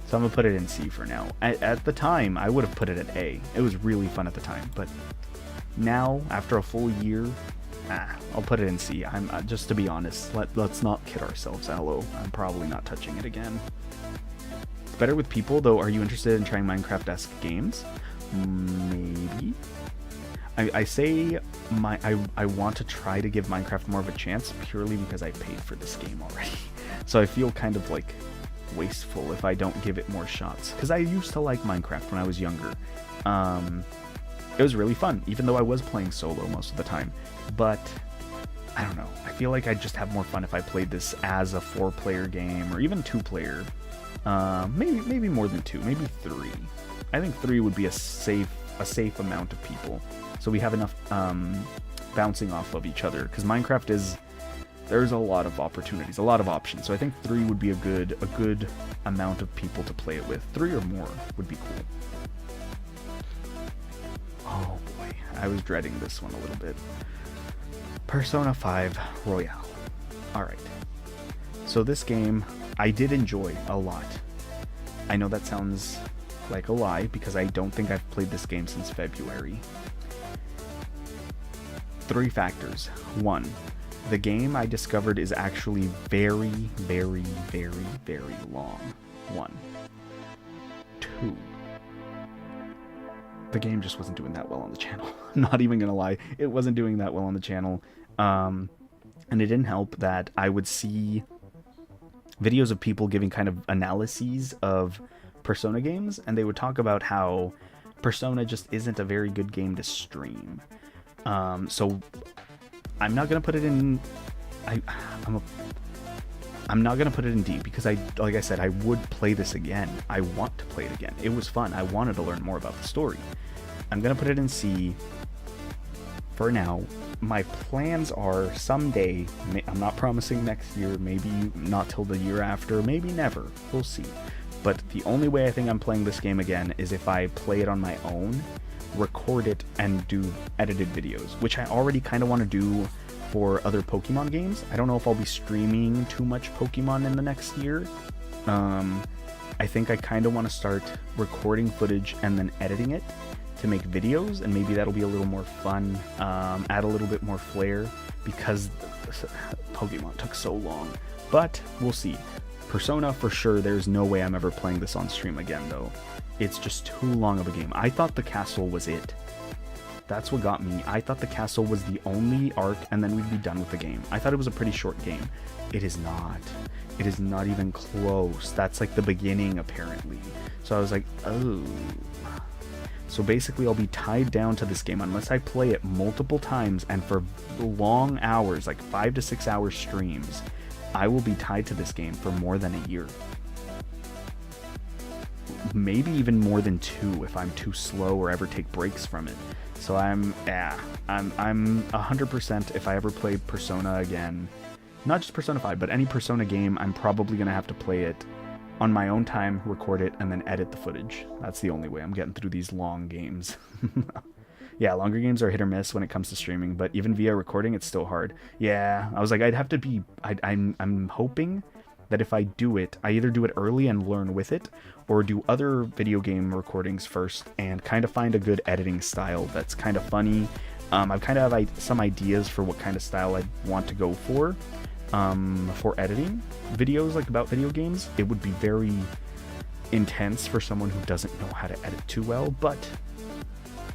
So I'm gonna put it in C for now. At the time, I would have put it at A. It was really fun at the time, but now, after a full year, I'll put it in C. I'm just to be honest. Let's not kid ourselves, Aloe. I'm probably not touching it again. It's better with people, though. Are you interested in trying Minecraft-esque games? Maybe. I say I want to try to give Minecraft more of a chance purely because I paid for this game already. So I feel kind of like wasteful if I don't give it more shots. Because I used to like Minecraft when I was younger. It was really fun, even though I was playing solo most of the time. But I don't know. I feel like I'd just have more fun if I played this as a 4-player game or even 2-player. Maybe more than 2, maybe 3. I think 3 would be a safe amount of people, so we have enough bouncing off of each other. Because Minecraft there's a lot of opportunities, a lot of options. So I think 3 would be a good amount of people to play it with. 3 or more would be cool. Oh boy, I was dreading this one a little bit. Persona 5 Royale. Alright. So this game, I did enjoy a lot. I know that sounds like a lie, because I don't think I've played this game since February. 3 factors. 1. The game I discovered is actually very, very, very, very long. 1. 2. The game just wasn't doing that well on the channel. I'm not even gonna lie. It wasn't doing that well on the channel. And it didn't help that I would see videos of people giving kind of analyses of Persona games, and they would talk about how Persona just isn't a very good game to stream. So I'm not gonna put it in. I'm not gonna put it in D, because like I said, I would play this again. I want to play it again. It was fun. I wanted to learn more about the story. I'm gonna put it in C for now. My plans are someday, I'm not promising next year, maybe not till the year after, maybe never, we'll see. But the only way I think I'm playing this game again is if I play it on my own, record it, and do edited videos, which I already kind of want to do for other Pokemon games. I don't know if I'll be streaming too much Pokemon in the next year. I think I kind of want to start recording footage and then editing it to make videos, and maybe that'll be a little more fun, add a little bit more flair, because Pokemon took so long. But we'll see. Persona, for sure, there's no way I'm ever playing this on stream again, though. It's just too long of a game. I thought the castle was it. That's what got me. I thought the castle was the only arc, and then we'd be done with the game. I thought it was a pretty short game. It is not. It is not even close. That's like the beginning, apparently. So I was like, oh. So basically, I'll be tied down to this game unless I play it multiple times and for long hours, like 5 to 6 hour streams. I will be tied to this game for more than a year. Maybe even more than 2 if I'm too slow or ever take breaks from it. So I'm 100% if I ever play Persona again, not just Persona 5, but any Persona game, I'm probably going to have to play it on my own time, record it, and then edit the footage. That's the only way I'm getting through these long games. Yeah, longer games are hit or miss when it comes to streaming, but even via recording, it's still hard. Yeah, I was like, I'd have to be... I'm hoping that if I do it, I either do it early and learn with it, or do other video game recordings first and kind of find a good editing style that's kind of funny. I kind of have some ideas for what kind of style I want to go for editing videos like about video games. It would be very intense for someone who doesn't know how to edit too well, but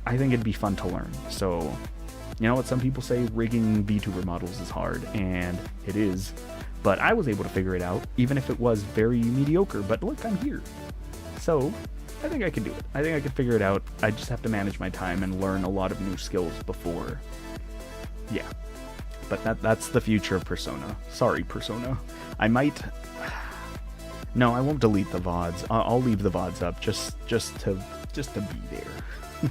I think it'd be fun to learn. So, you know what some people say, rigging VTuber models is hard, and it is, but I was able to figure it out, even if it was very mediocre. But look, I'm here. So I think I can do it. I think I can figure it out. I just have to manage my time and learn a lot of new skills before. Yeah. But that's the future of Persona. Sorry, Persona. I might... No, I won't delete the VODs. I'll leave the VODs up just to be there.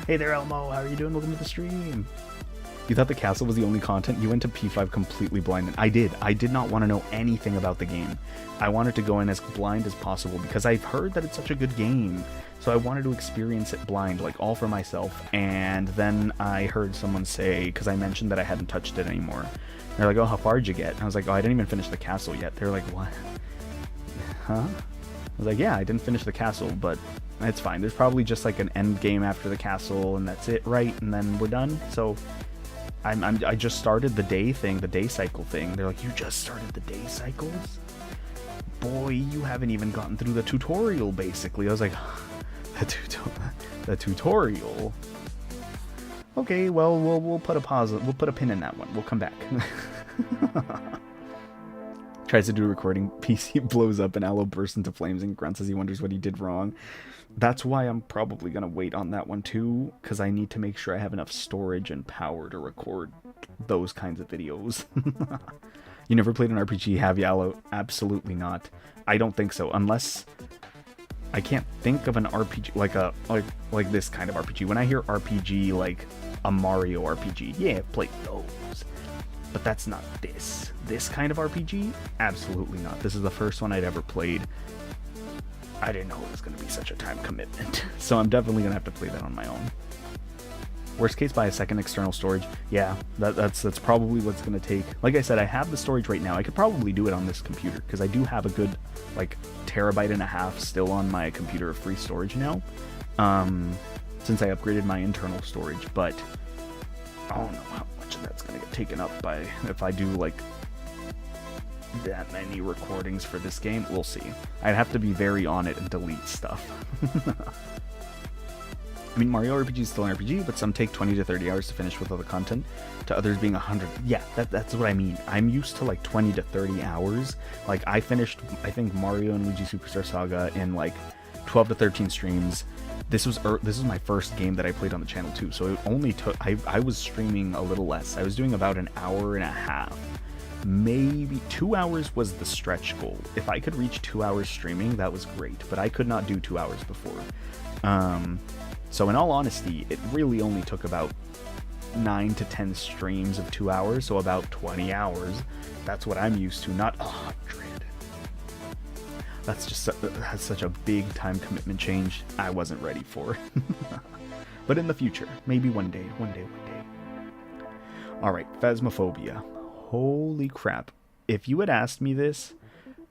Hey there, Elmo. How are you doing? Welcome to the stream. You thought the castle was the only content? You went to P5 completely blind. And I did not want to know anything about the game. I wanted to go in as blind as possible because I've heard that it's such a good game. So I wanted to experience it blind, like all for myself. And then I heard someone say, because I mentioned that I hadn't touched it anymore. They're like, oh, how far did you get? And I was like, oh, I didn't even finish the castle yet. They're like, what? Huh? I was like, yeah, I didn't finish the castle, but it's fine. There's probably just like an end game after the castle, and that's it, right? And then we're done. So I just started the day thing, the day cycle thing. They're like, you just started the day cycles? Boy, you haven't even gotten through the tutorial, basically. I was like, the tutorial? Okay, well, we'll put a pause. We'll put a pin in that one. We'll come back. Tries to do a recording, PC blows up, and Aloe bursts into flames and grunts as he wonders what he did wrong. That's why I'm probably going to wait on that one too, because I need to make sure I have enough storage and power to record those kinds of videos. You never played an RPG, have you, Aloe? Absolutely not. I don't think so, unless... I can't think of an RPG, like this kind of RPG. When I hear RPG, like a Mario RPG, yeah, I've played those. But that's not this. This kind of RPG? Absolutely not. This is the first one I'd ever played. I didn't know it was going to be such a time commitment. So I'm definitely going to have to play that on my own. Worst case, buy a second external storage. Yeah, that's probably what's going to take. Like I said, I have the storage right now. I could probably do it on this computer, because I do have a good, like, 1.5 terabytes still on my computer of free storage now. Since I upgraded my internal storage, but I don't know how much of that's going to get taken up by if I do, like, that many recordings for this game. We'll see. I'd have to be very on it and delete stuff. I mean, Mario RPG is still an RPG, but some take 20 to 30 hours to finish with all the content, to others being 100. Yeah, that's what I mean. I'm used to like 20 to 30 hours. Like, I finished, I think, Mario and Luigi Superstar Saga in like 12 to 13 streams. This was my first game that I played on the channel too, so it only took, I was streaming a little less. I was doing about an hour and a half. Maybe 2 hours was the stretch goal. If I could reach 2 hours streaming, that was great, but I could not do 2 hours before. So in all honesty, it really only took about 9 to 10 streams of 2 hours, so about 20 hours. That's what I'm used to, not 100. That's such a big time commitment change I wasn't ready for. But in the future, maybe one day. Alright, Phasmophobia. Holy crap. If you had asked me this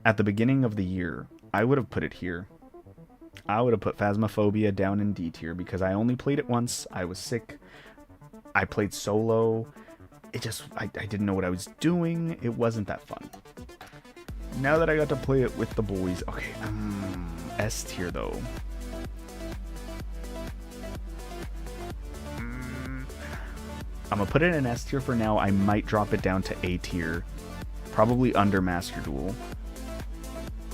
at the beginning of the year, I would have put it here. I would have put Phasmophobia down in D tier, because I only played it once. I was sick. I played solo. I didn't know what I was doing. It wasn't that fun. Now that I got to play it with the boys. Okay, S tier though. I'm gonna put it in S tier for now. I might drop it down to A tier. Probably under Master Duel.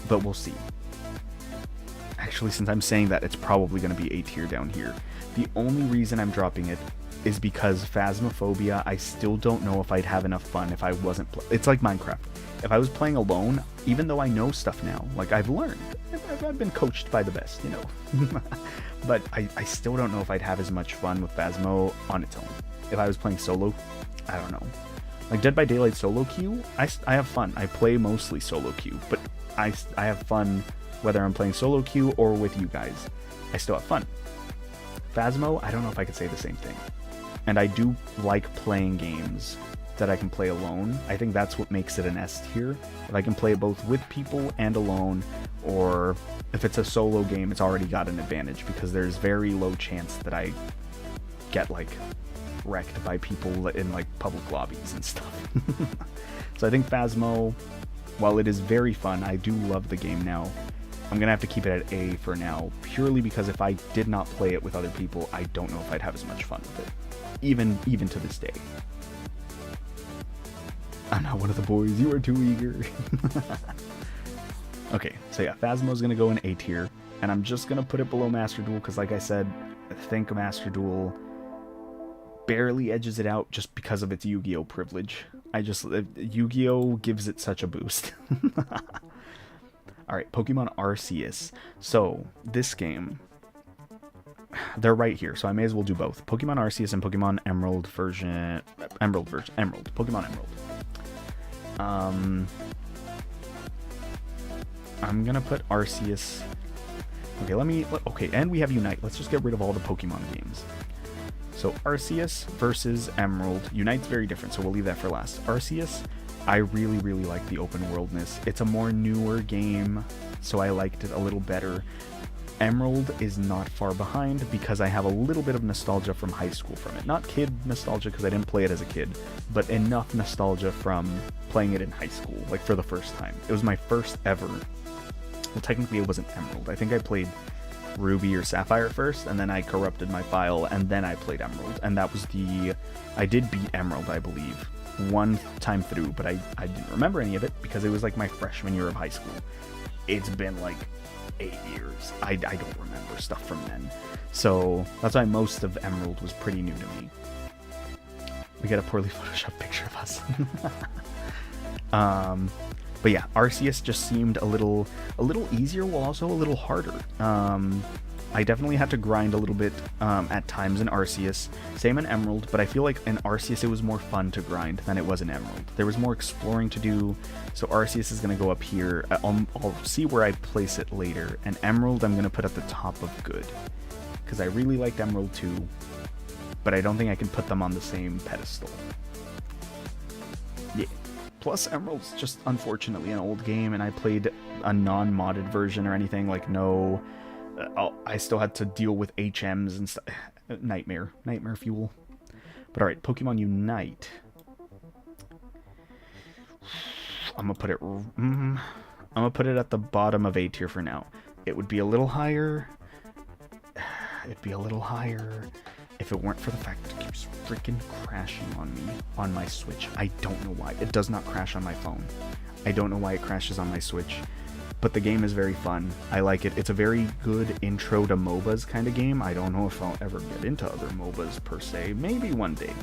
But we'll see. Actually, since I'm saying that, it's probably going to be A tier down here. The only reason I'm dropping it is because Phasmophobia, I still don't know if I'd have enough fun if I wasn't it's like Minecraft. If I was playing alone, even though I know stuff now, like I've learned, I've been coached by the best, you know. But I still don't know if I'd have as much fun with Phasmo on its own. If I was playing solo, I don't know. Like Dead by Daylight solo queue, I have fun. I play mostly solo queue, but I have fun whether I'm playing solo queue or with you guys. I still have fun. Phasmo, I don't know if I could say the same thing. And I do like playing games that I can play alone. I think that's what makes it an S tier. If I can play it both with people and alone, or if it's a solo game, it's already got an advantage because there's very low chance that I get like wrecked by people in like public lobbies and stuff. So I think Phasmo, while it is very fun, I do love the game now. I'm gonna have to keep it at A for now, purely because if I did not play it with other people, I don't know if I'd have as much fun with it, even to this day. I'm not one of the boys, you are too eager. Okay, so yeah, Phasmo's gonna go in A tier, and I'm just gonna put it below Master Duel, because like I said, I think Master Duel barely edges it out just because of its Yu-Gi-Oh privilege. Yu-Gi-Oh gives it such a boost. Alright, Pokemon Arceus. So, this game, they're right here, so I may as well do both. Pokemon Arceus and Pokemon Emerald version. Pokemon Emerald. I'm gonna put Arceus. Okay, and we have Unite. Let's just get rid of all the Pokemon games. So Arceus versus Emerald. Unite's very different, so we'll leave that for last. Arceus, I really, really like the open worldness. It's a more newer game, so I liked it a little better. Emerald is not far behind because I have a little bit of nostalgia from high school from it. Not kid nostalgia because I didn't play it as a kid, but enough nostalgia from playing it in high school, like for the first time. It was my first ever. Well, technically it wasn't Emerald. I think I played Ruby or Sapphire first, and then I corrupted my file, and then I played Emerald. And that was I did beat Emerald, I believe, one time through, but I didn't remember any of it because it was like my freshman year of high school. It's been like 8 years. I don't remember stuff from then. So that's why most of Emerald was pretty new to me. We got a poorly photoshopped picture of us. But yeah, Arceus just seemed a little easier while also a little harder. I definitely had to grind a little bit at times in Arceus. Same in Emerald, but I feel like in Arceus it was more fun to grind than it was in Emerald. There was more exploring to do, so Arceus is going to go up here. I'll see where I place it later, and Emerald I'm going to put at the top of good, because I really liked Emerald too, but I don't think I can put them on the same pedestal. Yeah. Plus, Emerald's just unfortunately an old game, and I played a non-modded version or anything, like no... I still had to deal with HMs and stuff. Nightmare fuel. But alright, Pokemon Unite. I'm gonna put it at the bottom of A tier for now. It would be a little higher. It'd be a little higher if it weren't for the fact that it keeps freaking crashing on me on my Switch. I don't know why. It does not crash on my phone. I don't know why it crashes on my Switch. But the game is very fun. I like it. It's a very good intro to MOBAs kind of game. I don't know if I'll ever get into other MOBAs per se. Maybe one day.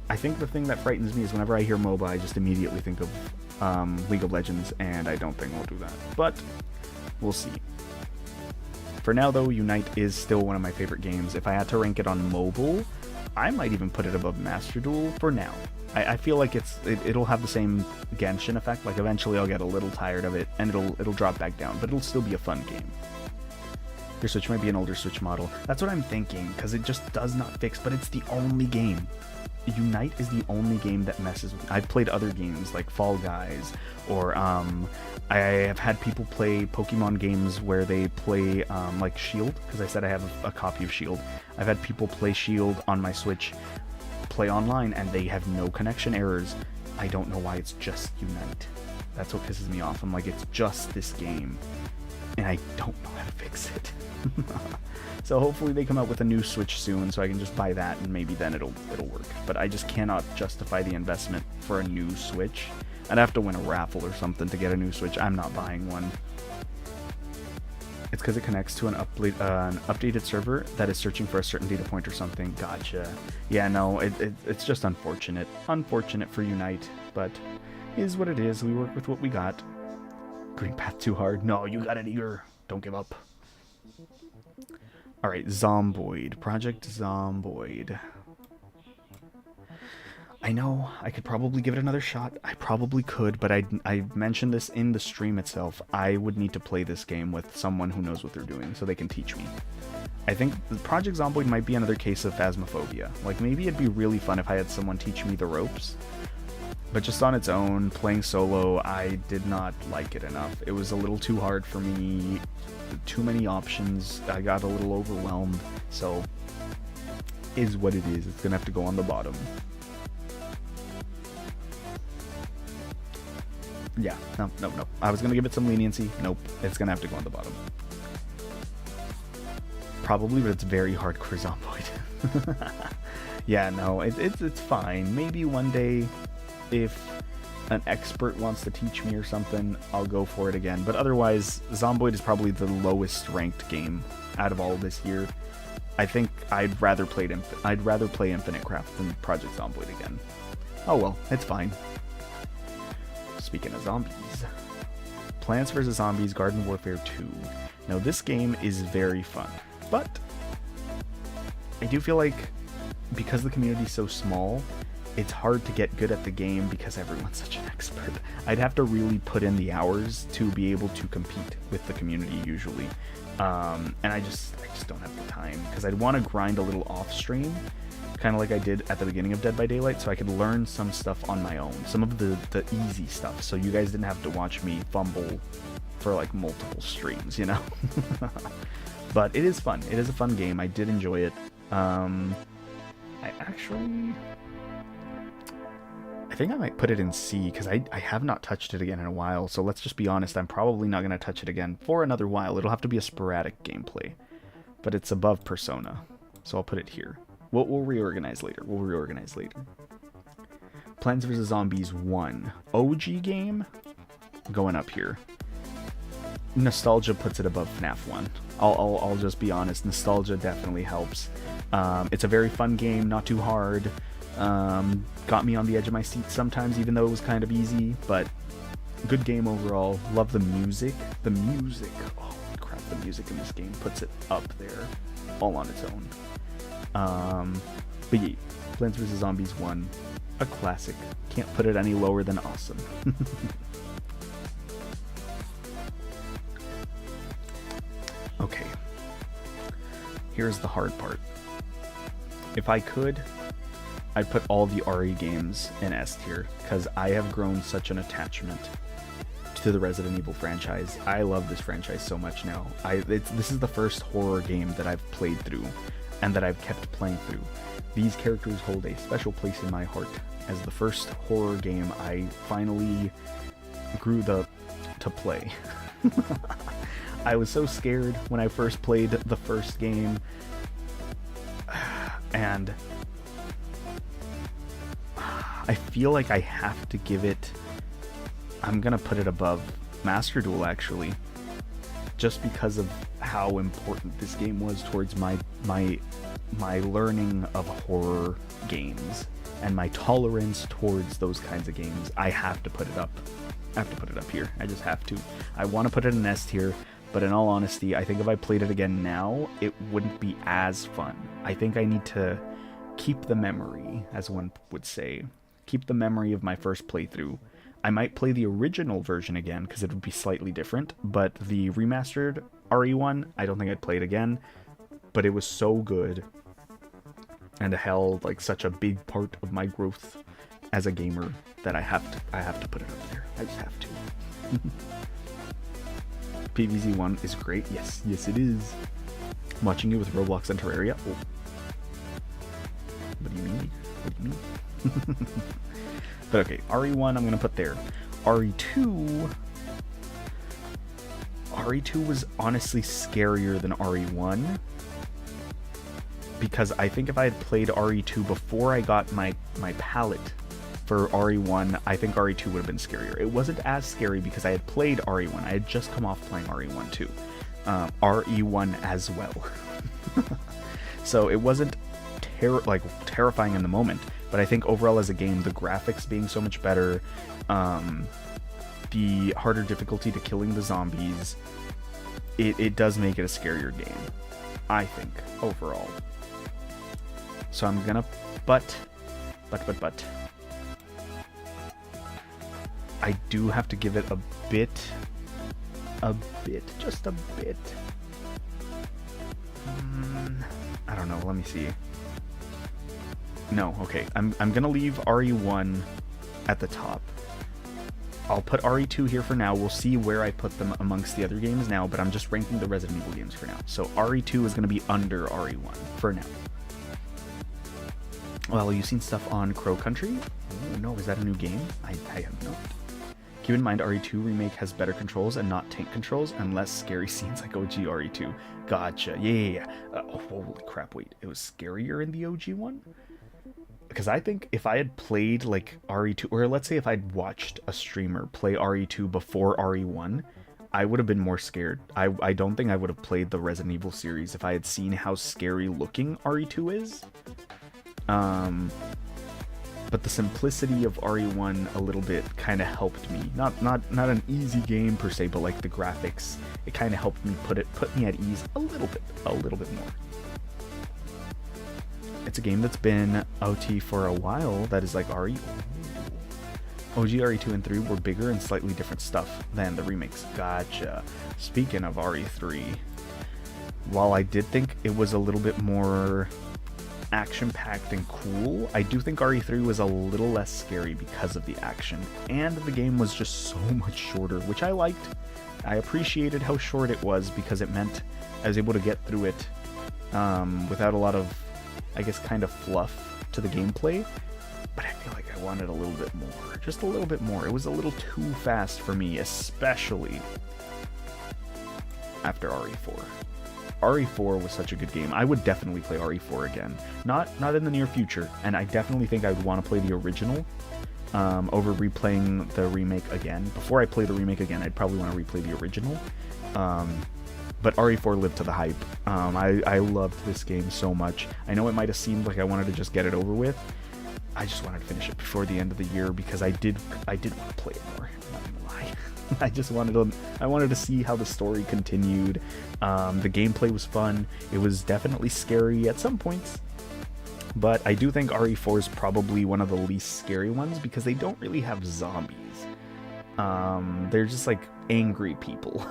I think the thing that frightens me is whenever I hear MOBA, I just immediately think of League of Legends, and I don't think we'll do that. But we'll see. For now, though, Unite is still one of my favorite games. If I had to rank it on mobile, I might even put it above Master Duel for now. I feel like it'll have the same Genshin effect. Like eventually I'll get a little tired of it and it'll drop back down, but it'll still be a fun game. Your Switch might be an older Switch model. That's what I'm thinking, because it just does not fix, but it's the only game. Unite is the only game that messes with me. I've played other games like Fall Guys, or I have had people play Pokemon games where they play like Shield, because I said I have a copy of Shield. I've had people play Shield on my Switch, play online, and they have no connection errors. I don't know why it's just Unite. That's what pisses me off. I'm like, it's just this game, and I don't know how to fix it. So hopefully they come out with a new Switch soon, so I can just buy that, and maybe then it'll work. But I just cannot justify the investment for a new Switch. I'd have to win a raffle or something to get a new Switch. I'm not buying one. It's because it connects to an updated server that is searching for a certain data point or something. Gotcha. Yeah, no, it's just unfortunate. Unfortunate for Unite, but it is what it is. We work with what we got. Green path too hard. No, you got it, Eager. Don't give up. Alright, Zomboid. Project Zomboid. I know, I could probably give it another shot. I probably could, but I mentioned this in the stream itself. I would need to play this game with someone who knows what they're doing, so they can teach me. I think Project Zomboid might be another case of phasmophobia. Like, maybe it'd be really fun if I had someone teach me the ropes. But just on its own, playing solo, I did not like it enough. It was a little too hard for me, too many options, I got a little overwhelmed, so is what it is. It's gonna have to go on the bottom. Yeah, no. I was gonna give it some leniency. Nope, it's gonna have to go on the bottom. Probably, but it's very hardcore zomboid. Yeah, no, it's fine. Maybe one day, if an expert wants to teach me or something, I'll go for it again. But otherwise, Zomboid is probably the lowest ranked game out of all of this year. I think I'd rather play Infinite Craft than Project Zomboid again. Oh well, it's fine. Speaking of zombies, Plants vs. Zombies Garden Warfare 2. Now this game is very fun, but I do feel like because the community is so small, it's hard to get good at the game because everyone's such an expert. I'd have to really put in the hours to be able to compete with the community usually. And I just don't have the time, because I'd want to grind a little off stream, kind of like I did at the beginning of Dead by Daylight, so I could learn some stuff on my own, some of the easy stuff, so you guys didn't have to watch me fumble for like multiple streams, you know? But it is fun. It is a fun game. I did enjoy it. I think I might put it in C, because I have not touched it again in a while, so let's just be honest, I'm probably not going to touch it again for another while. It'll have to be a sporadic gameplay, but it's above Persona, so I'll put it here. We'll reorganize later. Plants vs. Zombies 1. OG game? Going up here. Nostalgia puts it above FNAF 1. I'll just be honest, nostalgia definitely helps. It's a very fun game, not too hard. Got me on the edge of my seat sometimes, even though it was kind of easy, but good game overall. Love the music. Oh crap, the music in this game puts it up there, all on its own. But yeah, Plants vs. Zombies 1, a classic. Can't put it any lower than awesome. Okay, here's the hard part. If I could, I'd put all the RE games in S tier, because I have grown such an attachment to the Resident Evil franchise. I love this franchise so much now. This is the first horror game that I've played through, and that I've kept playing through. These characters hold a special place in my heart as the first horror game I finally grew to play. I was so scared when I first played the first game, and I feel like I have to give it, I'm gonna put it above Master Duel actually, just because of how important this game was towards my learning of horror games and my tolerance towards those kinds of games. I have to put it up. I have to put it up here. I just have to. I want to put it in S tier, but in all honesty, I think if I played it again now, it wouldn't be as fun. I think I need to keep the memory, as one would say. Keep the memory of my first playthrough. I might play the original version again, because it would be slightly different, but the remastered RE1, I don't think I'd play it again, but it was so good, and held like such a big part of my growth as a gamer that I have to put it up there. I just have to. PvZ1 is great. Yes it is. I'm watching it with Roblox and Terraria. Oh. What do you mean? But okay, RE1 I'm gonna put there. RE2 was honestly scarier than RE1, because I think if I had played RE2 before I got my palette for RE1, I think RE2 would have been scarier. It wasn't as scary because I had played RE1. I had just come off playing RE1 too. RE1 as well. So it wasn't terrifying in the moment, but I think overall as a game, the graphics being so much better, the harder difficulty to killing the zombies, it does make it a scarier game, I think, overall. So I'm gonna, but, I do have to give it a bit, just a bit. no. Let me see. No, okay. I'm gonna leave RE1 at the top. I'll put RE2 here for now. We'll see where I put them amongst the other games now, but I'm just ranking the Resident Evil games for now. So RE2 is gonna be under RE1 for now. Well, you've seen stuff on Crow Country? Oh no, is that a new game? I have not. Keep in mind, RE2 Remake has better controls and not tank controls and less scary scenes like OG RE2. Gotcha. Yeah. Oh, holy crap, wait. It was scarier in the OG one? Because I think if I had played like RE2, or let's say if I'd watched a streamer play RE2 before RE1, I would have been more scared. I don't think I would have played the Resident Evil series if I had seen how scary looking RE2 is. But the simplicity of RE1 a little bit kind of helped me. Not an easy game per se, but like the graphics, it kind of helped me put me at ease a little bit more. It's a game that's been OT for a while. That is like RE. OG RE2 and 3 were bigger and slightly different stuff than the remakes. Gotcha. Speaking of RE3, while I did think it was a little bit more action-packed and cool, I do think RE3 was a little less scary because of the action, and the game was just so much shorter, which I liked. I appreciated how short it was because it meant I was able to get through it without a lot of, I guess, kind of fluff to the gameplay, but I feel like I wanted a little bit more, just a little bit more. It was a little too fast for me, especially after RE4. RE4 was such a good game. I would definitely play RE4 again. Not in the near future, and I definitely think I would want to play the original over replaying the remake again. Before I play the remake again, I'd probably want to replay the original. But RE4 lived to the hype. I loved this game so much. I know it might have seemed like I wanted to just get it over with. I just wanted to finish it before the end of the year because I did want to play it more. I'm not gonna lie. I wanted to see how the story continued. The gameplay was fun. It was definitely scary at some points, but I do think RE4 is probably one of the least scary ones because they don't really have zombies. They're just like angry people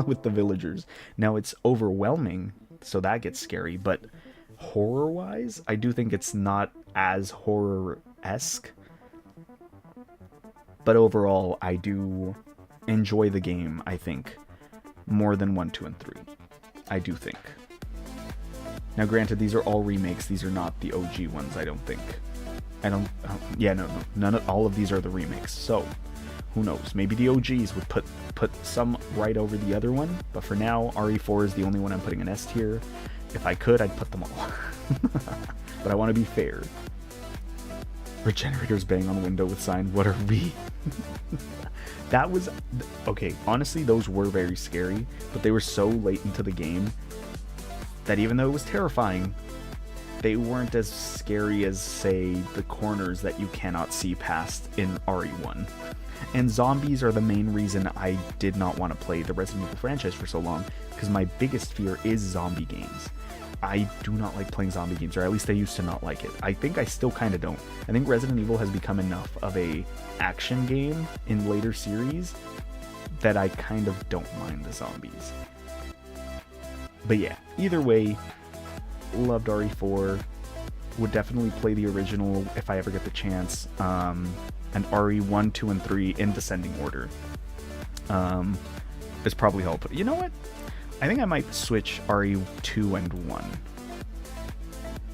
with the villagers. Now it's overwhelming, so that gets scary, but horror-wise, I do think it's not as horror-esque. But overall, I do enjoy the game, I think, more than 1, 2, and 3. I do think. Now, granted, these are all remakes. These are not the OG ones, I don't think. None of all of these are the remakes. So, who knows? Maybe the OGs would put some right over the other one. But for now, RE4 is the only one I'm putting in S tier. If I could, I'd put them all. But I want to be fair. Regenerators bang on the window with sign, "What are we?" That was... Okay, honestly, those were very scary, but they were so late into the game that even though it was terrifying, they weren't as scary as, say, the corners that you cannot see past in RE1. And zombies are the main reason I did not want to play the Resident Evil franchise for so long, because my biggest fear is zombie games. I do not like playing zombie games, or at least I used to not like it. I think I still kind of don't. I think Resident Evil has become enough of a action game in later series that I kind of don't mind the zombies. But yeah, either way, loved RE4. Would definitely play the original if I ever get the chance. And RE1, 2, and 3 in descending order. Is probably help. You know what? I think I might switch RE2 and 1.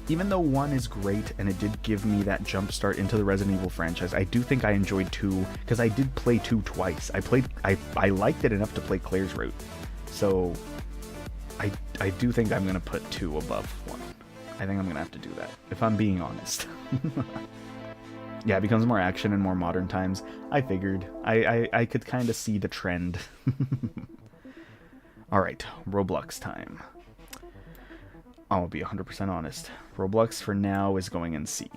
Even though 1 is great and it did give me that jump start into the Resident Evil franchise, I do think I enjoyed 2 because I did play 2 twice. I liked it enough to play Claire's route. So I do think I'm going to put 2 above 1. I think I'm going to have to do that, if I'm being honest. Yeah, it becomes more action in more modern times. I figured. I could kind of see the trend. Alright, Roblox time. I'll be 100% honest. Roblox for now is going in C.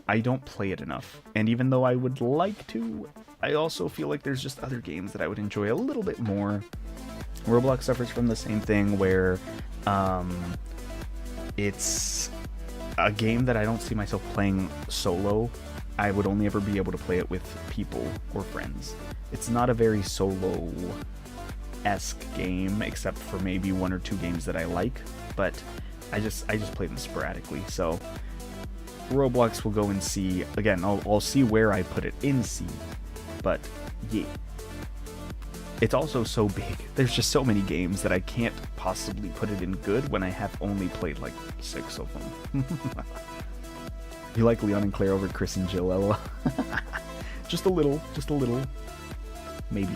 I don't play it enough, and even though I would like to, I also feel like there's just other games that I would enjoy a little bit more. Roblox suffers from the same thing where it's a game that I don't see myself playing solo. I would only ever be able to play it with people or friends. It's not a very solo-esque game, except for maybe 1 or 2 games that I like, but I just play them sporadically. So Roblox will go in C again. I'll see where I put it in C, but yeah. It's also so big. There's just so many games that I can't possibly put it in good when I have only played like 6 of them. You like Leon and Claire over Chris and Jill, Ella? Just a little. Maybe.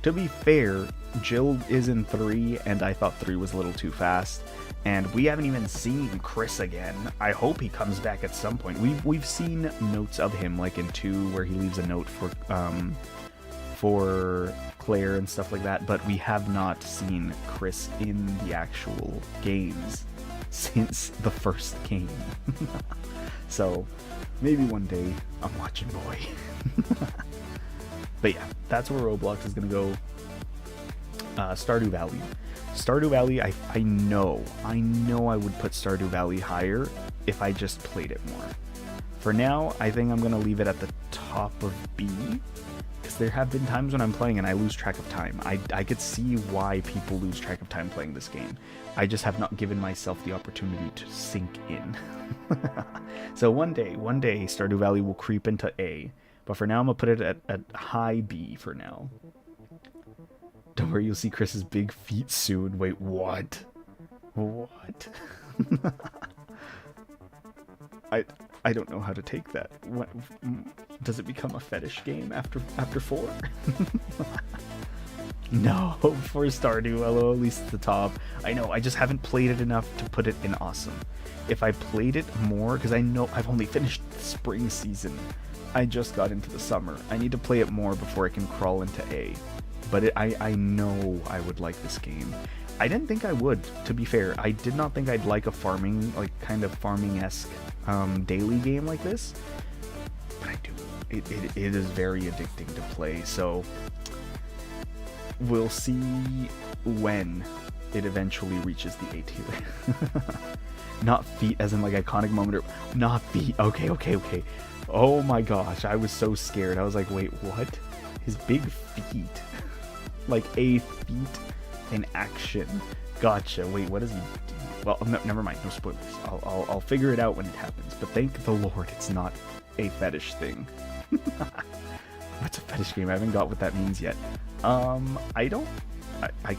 To be fair, Jill is in 3, and I thought 3 was a little too fast. And we haven't even seen Chris again. I hope he comes back at some point. We've seen notes of him, like in 2, where he leaves a note for Claire and stuff like that, but we have not seen Chris in the actual games since the first game. So maybe one day I'm watching boy. But yeah, that's where Roblox is gonna go. Stardew Valley. Stardew Valley, I know I would put Stardew Valley higher if I just played it more. For now, I think I'm gonna leave it at the top of B, because there have been times when I'm playing and I lose track of time. I could see why people lose track of time playing this game. I just have not given myself the opportunity to sink in. So one day, Stardew Valley will creep into A, but for now I'm gonna put it at high B for now. Don't worry, you'll see Chris's big feet soon. Wait, what? What? I don't know how to take that. What, does it become a fetish game after 4? No, for Stardew, hello, at least at the top. I know, I just haven't played it enough to put it in awesome. If I played it more, because I know I've only finished the spring season. I just got into the summer. I need to play it more before I can crawl into A. But I know I would like this game. I didn't think I would, to be fair. I did not think I'd like a farming, like kind of farming-esque daily game like this. But I do. It is very addicting to play, so we'll see when it eventually reaches the A tier. Not feet as in like iconic moment, or not feet. Okay. Oh my gosh, I was so scared. I was like, wait, what? His big feet. Like A feet in action. Gotcha. Wait, what does he do? Well, no, never mind. No spoilers. I'll figure it out when it happens. But thank the Lord it's not a fetish thing. What's a fetish game? I haven't got what that means yet. I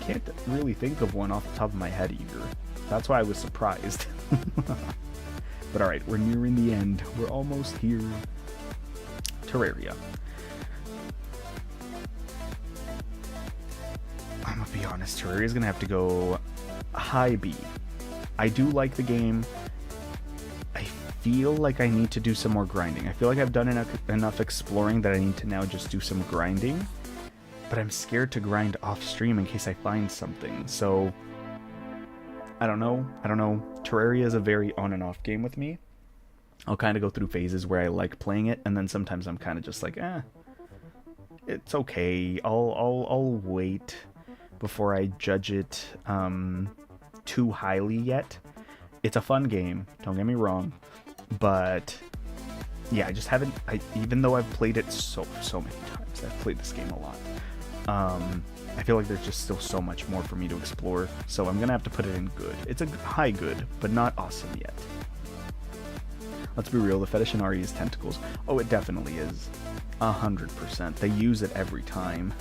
can't really think of one off the top of my head either. That's why I was surprised. But alright, we're nearing the end. We're almost here. Terraria. I'm gonna be honest, Terraria's gonna have to go high B. I do like the game. I feel like I need to do some more grinding. I feel like I've done enough exploring that I need to now just do some grinding. But I'm scared to grind off stream in case I find something. So I don't know. Terraria is a very on and off game with me. I'll kind of go through phases where I like playing it, and then sometimes I'm kind of just like, it's okay. I'll wait before I judge it too highly yet. It's a fun game, don't get me wrong, but yeah, I just haven't. Even though I've played it so many times, I've played this game a lot. I feel like there's just still so much more for me to explore, so I'm gonna have to put it in good. It's a high good, but not awesome yet. Let's be real, the fetish in RE is tentacles. Oh, it definitely is. 100%. They use it every time.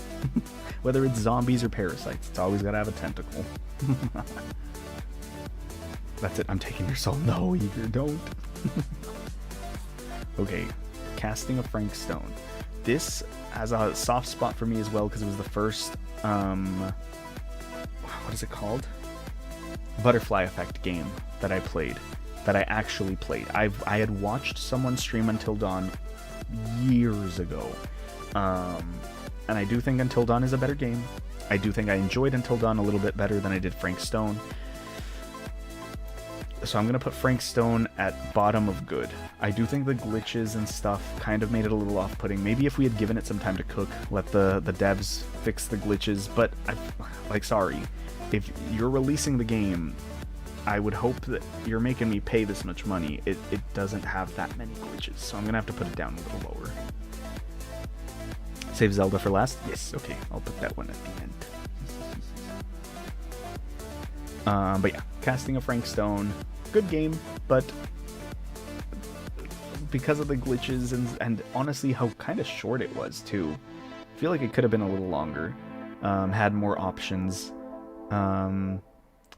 Whether it's zombies or parasites, it's always gotta have a tentacle. That's it, I'm taking your soul. No, Eager, don't. Okay, casting of Frank Stone. This has a soft spot for me as well because it was the first, what is it called? Butterfly Effect game that I played, that I actually played. I had watched someone stream Until Dawn years ago, and I do think Until Dawn is a better game. I do think I enjoyed Until Dawn a little bit better than I did Frank Stone. So I'm going to put Frank Stone at bottom of good. I do think the glitches and stuff kind of made it a little off-putting. Maybe if we had given it some time to cook, let the devs fix the glitches, but sorry. If you're releasing the game, I would hope that you're making me pay this much money. It doesn't have that many glitches, so I'm going to have to put it down a little lower. Save Zelda for last? Yes, okay, I'll put that one at the end. But yeah, Casting of Frank Stone, good game, but because of the glitches and honestly how kind of short it was too, I feel like it could have been a little longer, had more options.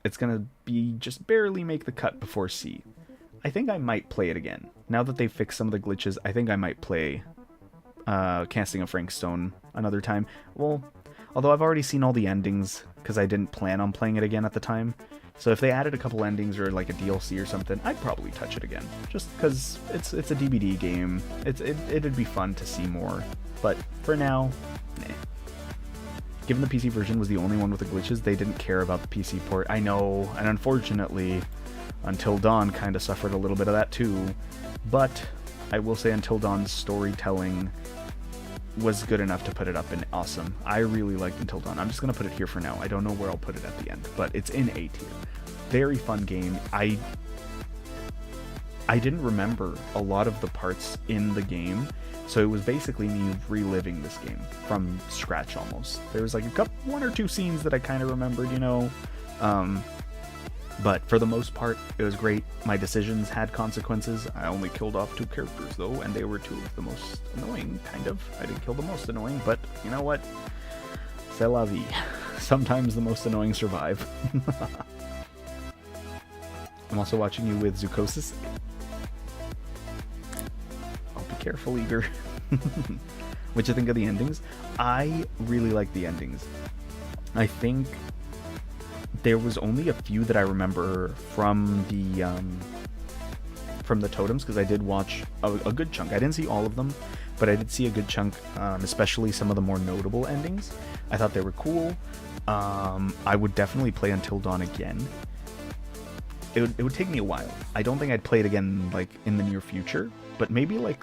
It's gonna be just barely make the cut before C. I think I might play it again. Now that they've fixed some of the glitches, I think I might play Casting of Frank Stone another time. Well, although I've already seen all the endings, because I didn't plan on playing it again at the time. So if they added a couple endings or like a DLC or something, I'd probably touch it again. Just because it's a DVD game. It'd be fun to see more. But for now, nah. Given the PC version was the only one with the glitches, they didn't care about the PC port. I know, and unfortunately, Until Dawn kind of suffered a little bit of that too. But I will say Until Dawn's storytelling was good enough to put it up in awesome. I really liked Until Dawn. I'm just going to put it here for now. I don't know where I'll put it at the end, but it's in A tier. Very fun game. I didn't remember a lot of the parts in the game, so it was basically me reliving this game from scratch almost. There was like one or two scenes that I kind of remembered, you know, but for the most part, it was great. My decisions had consequences. I only killed off 2 characters though, and they were 2 of the most annoying, kind of. I didn't kill the most annoying, but you know what? C'est la vie. Sometimes the most annoying survive. I'm also watching you with Zucosis. I'll be careful, Eager. What you think of the endings? I really like the endings. I think there was only a few that I remember from the totems, because I did watch a good chunk. I didn't see all of them, but I did see a good chunk, especially some of the more notable endings. I thought they were cool. I would definitely play Until Dawn again. It would take me a while. I don't think I'd play it again like in the near future, but maybe like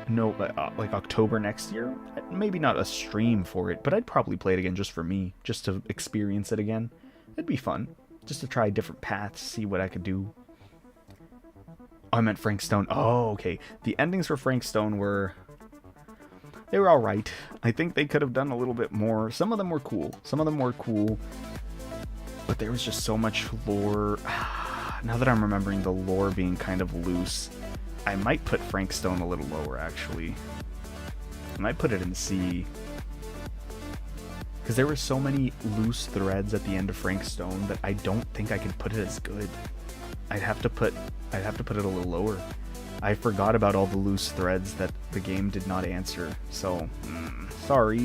October next year. Maybe not a stream for it, but I'd probably play it again just for me, just to experience it again. It'd be fun, just to try different paths, see what I could do. Oh, I meant Frank Stone. Oh, okay. The endings for Frank Stone were alright. I think they could have done a little bit more. Some of them were cool. But there was just so much lore. Now that I'm remembering the lore being kind of loose, I might put Frank Stone a little lower, actually. I might put it in C. Because there were so many loose threads at the end of Frank Stone that I don't think I could put it as good. I'd have to put it a little lower. I forgot about all the loose threads that the game did not answer. So, sorry,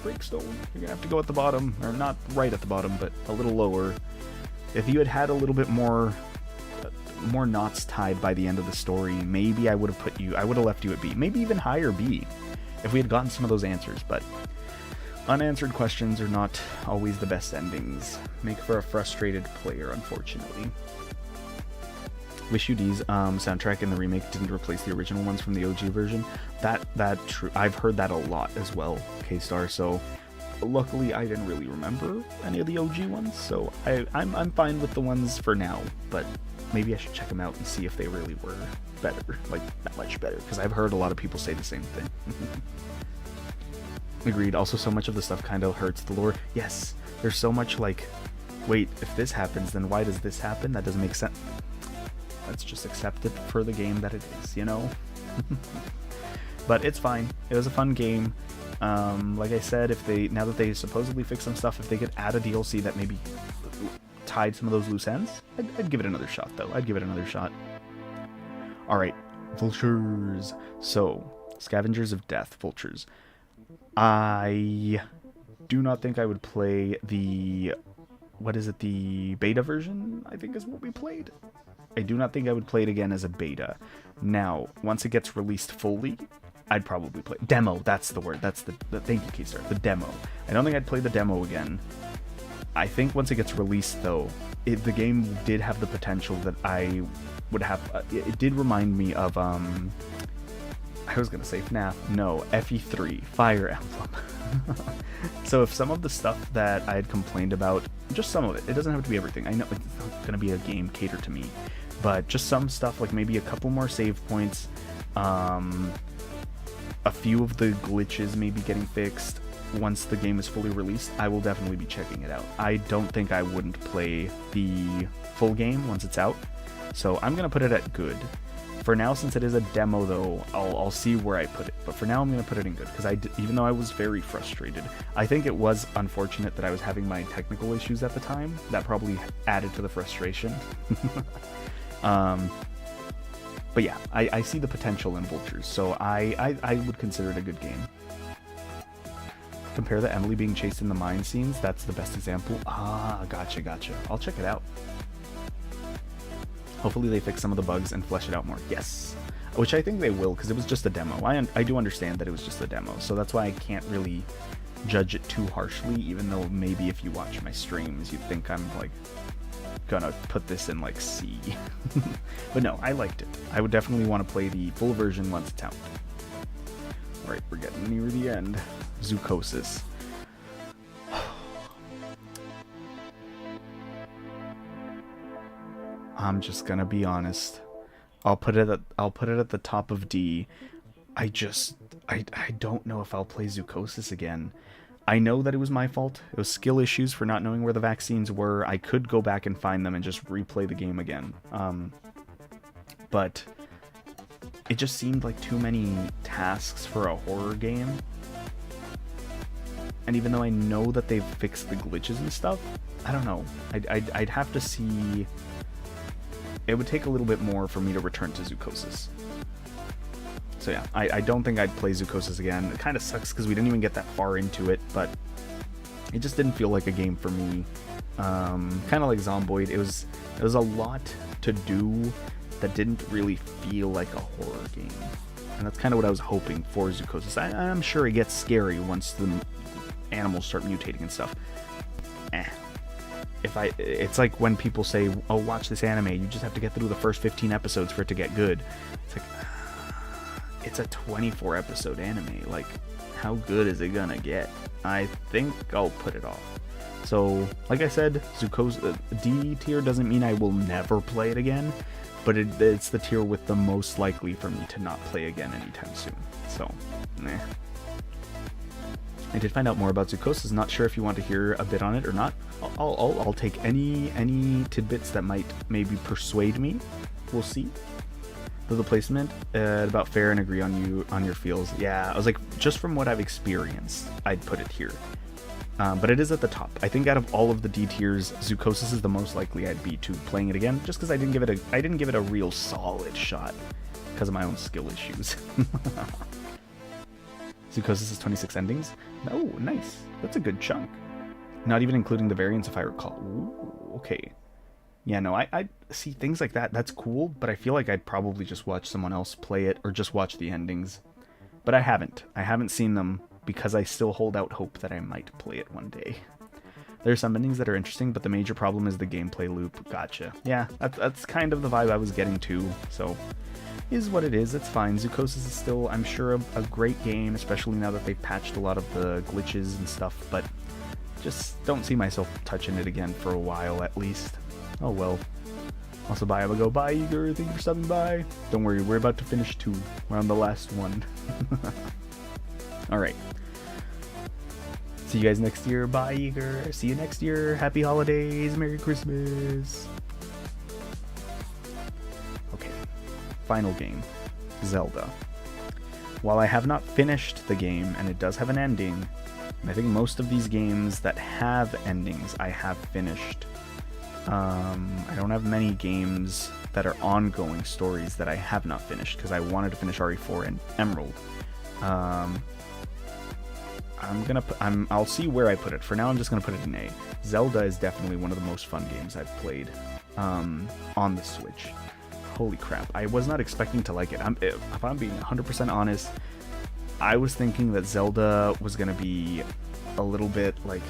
Frank Stone. You're gonna have to go at the bottom, or not right at the bottom, but a little lower. If you had had a little bit more knots tied by the end of the story, maybe I would have left you at B, maybe even higher B, if we had gotten some of those answers. But unanswered questions are not always the best endings. Make for a frustrated player, unfortunately. Wish You D's soundtrack in the remake didn't replace the original ones from the OG version. That true. I've heard that a lot as well, K-Star. So luckily I didn't really remember any of the OG ones, so I'm fine with the ones for now. But maybe I should check them out and see if they really were better, like that much better, because I've heard a lot of people say the same thing. Agreed. Also, so much of the stuff kind of hurts the lore. Yes, there's so much like, wait, if this happens, then why does this happen? That doesn't make sense. Let's just accept it for the game that it is, you know? But it's fine. It was a fun game. Like I said, now that they supposedly fixed some stuff, if they could add a DLC that maybe tied some of those loose ends, I'd give it another shot, though. I'd give it another shot. Alright, Vultures. So, Scavengers of Death, Vultures. I do not think I would play the beta version, I think is what we played. I do not think I would play it again as a beta. Now, once it gets released fully, I'd probably play demo. That's the word. That's the thank you, K-Star. The demo. I don't think I'd play the demo again. I think once it gets released, though, the game did have the potential that I would have. It did remind me of I was gonna say FNAF. No, FE3, Fire Emblem. So if some of the stuff that I had complained about, just some of it doesn't have to be everything. I know it's not gonna be a game catered to me, but just some stuff, like maybe a couple more save points, a few of the glitches maybe getting fixed, once the game is fully released, I will definitely be checking it out. I don't think I wouldn't play the full game once it's out, so I'm gonna put it at good. For now, since it is a demo though, I'll see where I put it, but for now I'm gonna put it in good, because even though I was very frustrated, I think it was unfortunate that I was having my technical issues at the time. That probably added to the frustration. But yeah, I see the potential in Vultures, so I would consider it a good game. Compare the Emily being chased in the mine scenes. That's the best example. Ah, gotcha. I'll check it out. Hopefully they fix some of the bugs and flesh it out more. Yes, which I think they will, because it was just a demo. I do understand that it was just a demo, so that's why I can't really judge it too harshly, even though maybe if you watch my streams, you'd think I'm like gonna put this in like C. But no, I liked it. I would definitely want to play the full version once it's out. Alright, we're getting near the end. Zoochosis. I'm just gonna be honest. I'll put it at the top of D. I don't know if I'll play Zoochosis again. I know that it was my fault. It was skill issues for not knowing where the vaccines were. I could go back and find them and just replay the game again. But it just seemed like too many tasks for a horror game. And even though I know that they've fixed the glitches and stuff, I don't know. I'd have to see. It would take a little bit more for me to return to Zoochosis. So yeah, I don't think I'd play Zoochosis again. It kind of sucks because we didn't even get that far into it, but it just didn't feel like a game for me. Kind of like Zomboid, it was a lot to do that didn't really feel like a horror game. And that's kind of what I was hoping for Zoochosis. I'm sure it gets scary once the animals start mutating and stuff. It's like when people say, oh, watch this anime, you just have to get through the first 15 episodes for it to get good. It's like, it's a 24 episode anime. Like, how good is it gonna get? I think I'll put it off. So, like I said, Zoochosis D tier doesn't mean I will never play it again, but it's the tier with the most likely for me to not play again anytime soon. So, I did find out more about Zoochosis. Not sure if you want to hear a bit on it or not. I'll take any tidbits that might maybe persuade me. We'll see. The placement about fair and agree on your feels. Yeah, I was like, just from what I've experienced, I'd put it here. But it is at the top. I think out of all of the D tiers, Zoochosis is the most likely I'd be to playing it again, just because I didn't give it a real solid shot because of my own skill issues. Zoochosis is 26 endings. Oh, nice. That's a good chunk. Not even including the variants, if I recall. Ooh, okay. Yeah, no, I see things like that. That's cool, but I feel like I'd probably just watch someone else play it or just watch the endings. But I haven't. I haven't seen them because I still hold out hope that I might play it one day. There are some endings that are interesting, but the major problem is the gameplay loop. Gotcha. Yeah, that's kind of the vibe I was getting to, so is what it is. It's fine. Zoochosis is still, I'm sure, a great game, especially now that they've patched a lot of the glitches and stuff, but just don't see myself touching it again for a while, at least. Oh well. Also, bye, I'm gonna go. Bye, Igor. Thank you for stopping by. Don't worry, we're about to finish 2. We're on the last one. Alright. See you guys next year. Bye, Igor. See you next year. Happy holidays. Merry Christmas. Okay. Final game. Zelda. While I have not finished the game, and it does have an ending, and I think most of these games that have endings I have finished. I don't have many games that are ongoing stories that I have not finished because I wanted to finish RE4 and Emerald. I'll see where I put it. For now, I'm just gonna put it in A. Zelda is definitely one of the most fun games I've played on the Switch. Holy crap! I was not expecting to like it. If I'm being 100% honest, I was thinking that Zelda was gonna be a little bit like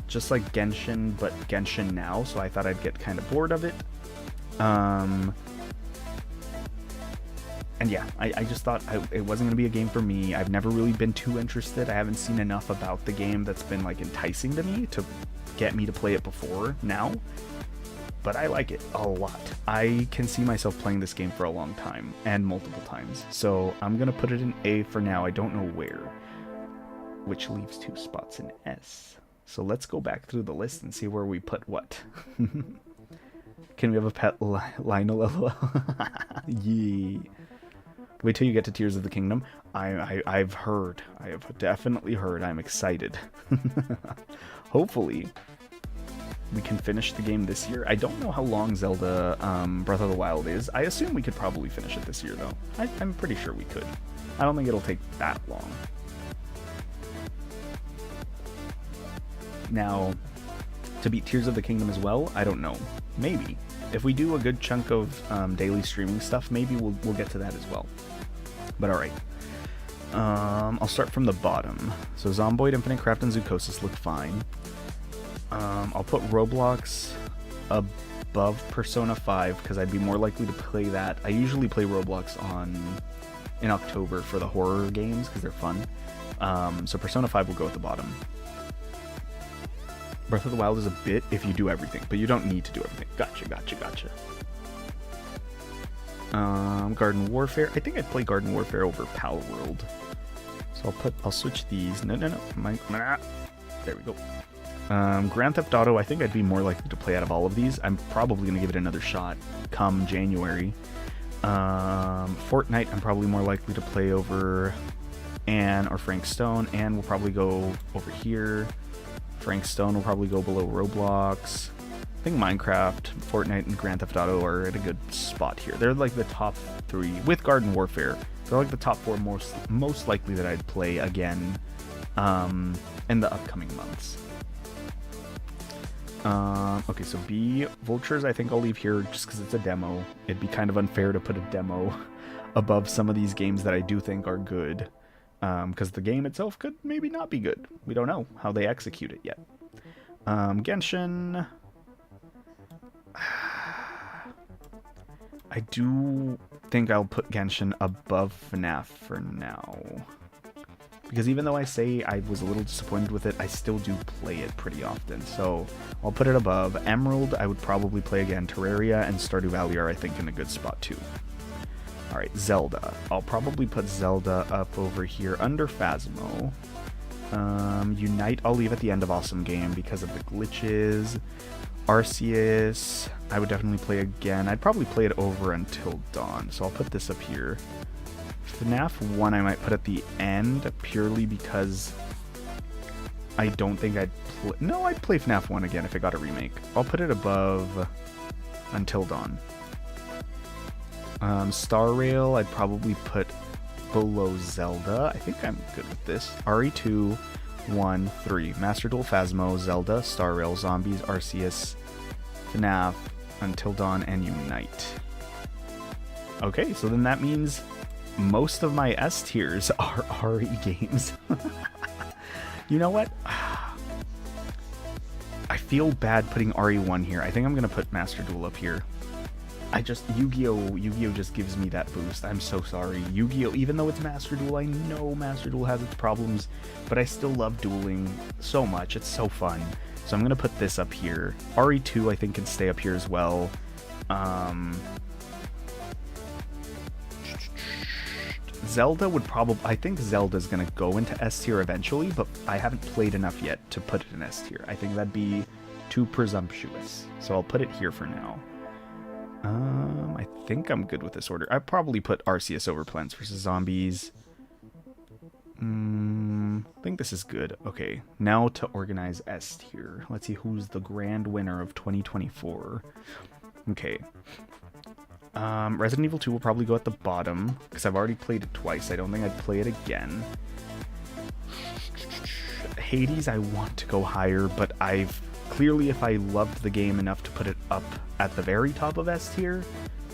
just like Genshin, but Genshin now, so I thought I'd get kind of bored of it. And yeah, I just thought it wasn't going to be a game for me. I've never really been too interested. I haven't seen enough about the game that's been like enticing to me to get me to play it before now. But I like it a lot. I can see myself playing this game for a long time and multiple times. So I'm going to put it in A for now. I don't know where. which leaves 2 spots in S. So let's go back through the list and see where we put what. Can we have a pet Lionel? Yeah. Wait till you get to Tears of the Kingdom. I've heard. I have definitely heard. I'm excited. Hopefully, we can finish the game this year. I don't know how long Zelda Breath of the Wild is. I assume we could probably finish it this year, though. I'm pretty sure we could. I don't think it'll take that long. Now, to beat Tears of the Kingdom as well, I don't know. Maybe. If we do a good chunk of daily streaming stuff, maybe we'll get to that as well. But alright. I'll start from the bottom. So Zomboid, Infinite Craft, and Zoocosis look fine. I'll put Roblox above Persona 5 because I'd be more likely to play that. I usually play Roblox in October for the horror games because they're fun. So Persona 5 will go at the bottom. Breath of the Wild is a bit if you do everything, but you don't need to do everything. Gotcha. Garden Warfare. I think I'd play Garden Warfare over Pal World. So I'll switch these. No. There we go. Grand Theft Auto, I think I'd be more likely to play out of all of these. I'm probably going to give it another shot come January. Fortnite, I'm probably more likely to play over Anne or Frank Stone. Anne will probably go over here. Frank Stone will probably go below Roblox. I think Minecraft, Fortnite, and Grand Theft Auto are at a good spot here. They're like the top 3, with Garden Warfare. They're like the top 4 most likely that I'd play again in the upcoming months. Okay, so B, Vultures I think I'll leave here just because it's a demo. It'd be kind of unfair to put a demo above some of these games that I do think are good. Because the game itself could maybe not be good. We don't know how they execute it yet. Genshin... I do think I'll put Genshin above FNAF for now. Because even though I say I was a little disappointed with it, I still do play it pretty often. So I'll put it above. Emerald, I would probably play again. Terraria and Stardew Valley are, I think, in a good spot too. Alright, Zelda. I'll probably put Zelda up over here under Phasmo. Unite, I'll leave at the end of Awesome Game because of the glitches. Arceus, I would definitely play again. I'd probably play it over Until Dawn, so I'll put this up here. FNAF 1 I might put at the end, purely because I don't think I'd play... No, I'd play FNAF 1 again if it got a remake. I'll put it above Until Dawn. Star Rail, I'd probably put below Zelda. I think I'm good with this. RE2, 1, 3. Master Duel, Phasmo, Zelda, Star Rail, Zombies, Arceus, FNAF, Until Dawn, and Unite. Okay, so then that means most of my S tiers are RE games. You know what? I feel bad putting RE1 here. I think I'm going to put Master Duel up here. Yu-Gi-Oh just gives me that boost. I'm so sorry. Yu-Gi-Oh, even though it's Master Duel, I know Master Duel has its problems, but I still love dueling so much. It's so fun. So I'm going to put this up here. RE2, I think, can stay up here as well. Zelda would probably... I think Zelda's going to go into S tier eventually, but I haven't played enough yet to put it in S tier. I think that'd be too presumptuous. So I'll put it here for now. I think I'm good with this order. I'd probably put Arceus over Plants vs. Zombies. I think this is good. Okay, now to organize S tier. Let's see who's the grand winner of 2024. Okay. Resident Evil 2 will probably go at the bottom, because I've already played it twice. I don't think I'd play it again. Hades, I want to go higher, but clearly, if I loved the game enough to put it up at the very top of S tier,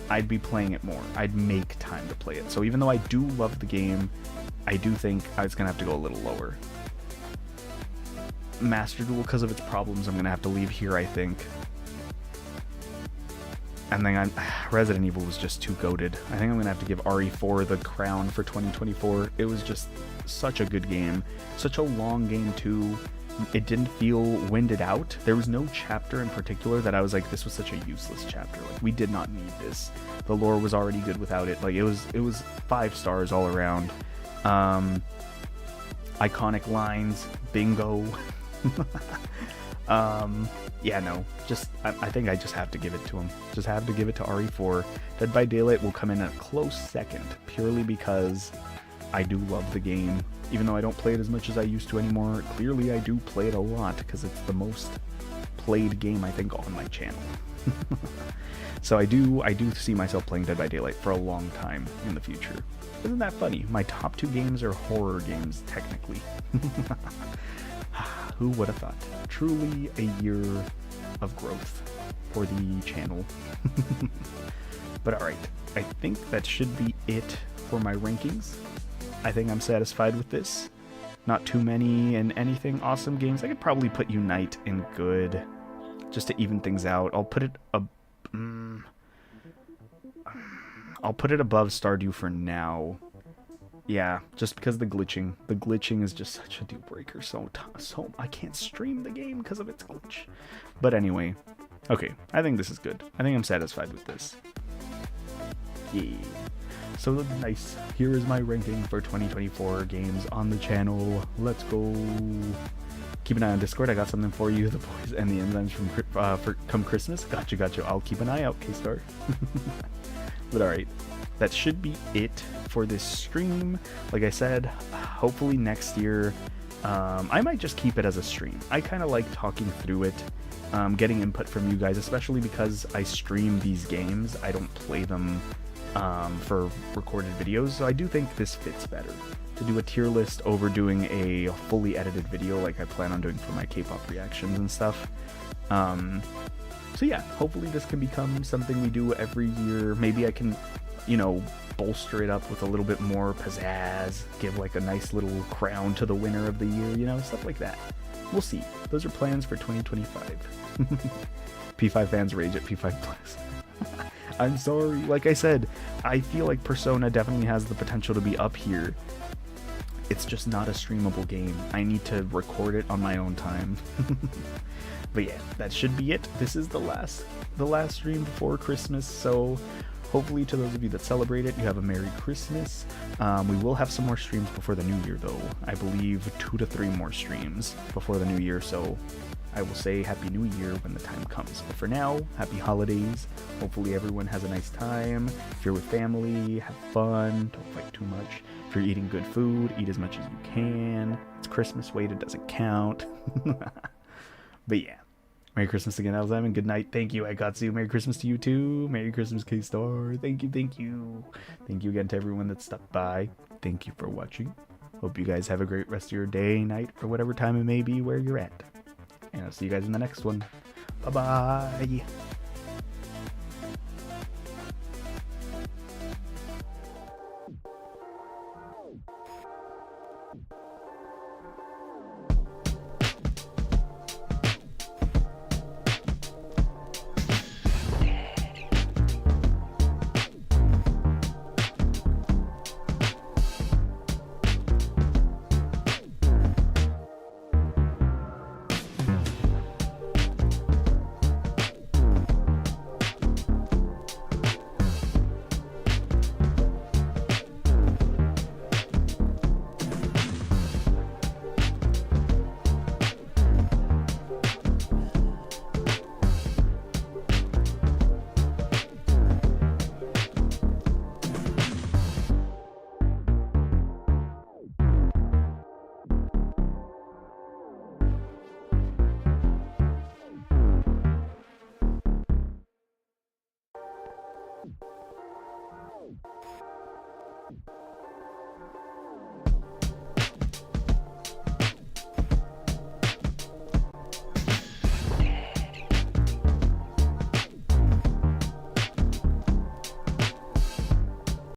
I'd be playing it more. I'd make time to play it. So even though I do love the game, I do think I was going to have to go a little lower. Master Duel, because of its problems, I'm going to have to leave here, I think. And then Resident Evil was just too goated. I think I'm going to have to give RE4 the crown for 2024. It was just such a good game. Such a long game, too. It didn't feel winded out. There was no chapter in particular that I was like, this was such a useless chapter. Like, we did not need this. The lore was already good without it. Like, it was 5 stars all around. iconic lines, bingo. Yeah, no, just I think I just have to give it to him. Just have to give it to RE4. Dead by Daylight will come in at a close second, purely because I do love the game. Even though I don't play it as much as I used to anymore, clearly I do play it a lot, because it's the most played game, I think, on my channel. So I do see myself playing Dead by Daylight for a long time in the future. Isn't that funny? My top 2 games are horror games, technically. Who would have thought? Truly a year of growth for the channel. But alright, I think that should be it for my rankings. I think I'm satisfied with this. Not too many and anything awesome games. I could probably put Unite in good, just to even things out. I'll put it above Stardew for now. Yeah, just because the glitching is just such a deal breaker. So I can't stream the game because of its glitch. But anyway, okay, I think this is good. I think I'm satisfied with this. Yeah. So nice. Here is my ranking for 2024 games on the channel. Let's go. Keep an eye on Discord. I got something for you. The boys and the enzymes for come Christmas. Gotcha. I'll keep an eye out, K-Star. But alright, that should be it for this stream. Like I said, hopefully next year, I might just keep it as a stream. I kind of like talking through it, getting input from you guys, especially because I stream these games. I don't play them for recorded videos, so I do think this fits better. To do a tier list over doing a fully edited video like I plan on doing for my K-pop reactions and stuff. So yeah, hopefully this can become something we do every year. Maybe I can, you know, bolster it up with a little bit more pizzazz, give like a nice little crown to the winner of the year, you know, stuff like that. We'll see. Those are plans for 2025. P5 fans rage at P5 Plus. I'm sorry. Like I said, I feel like Persona definitely has the potential to be up here. It's just not a streamable game. I need to record it on my own time. But yeah, that should be it. This is the last stream before Christmas, so hopefully to those of you that celebrate it, you have a Merry Christmas. We will have some more streams before the new year, though. I believe 2 to 3 more streams before the new year, so I will say Happy New Year when the time comes. But for now, Happy Holidays. Hopefully everyone has a nice time. If you're with family, have fun. Don't fight too much. If you're eating good food, eat as much as you can. It's Christmas weight, it doesn't count. But yeah. Merry Christmas again, Alozyme, and good night. Thank you, Aikatsu. Merry Christmas to you too. Merry Christmas, K-Star. Thank you. Thank you again to everyone that stopped by. Thank you for watching. Hope you guys have a great rest of your day, night, or whatever time it may be where you're at. And I'll see you guys in the next one. Bye-bye.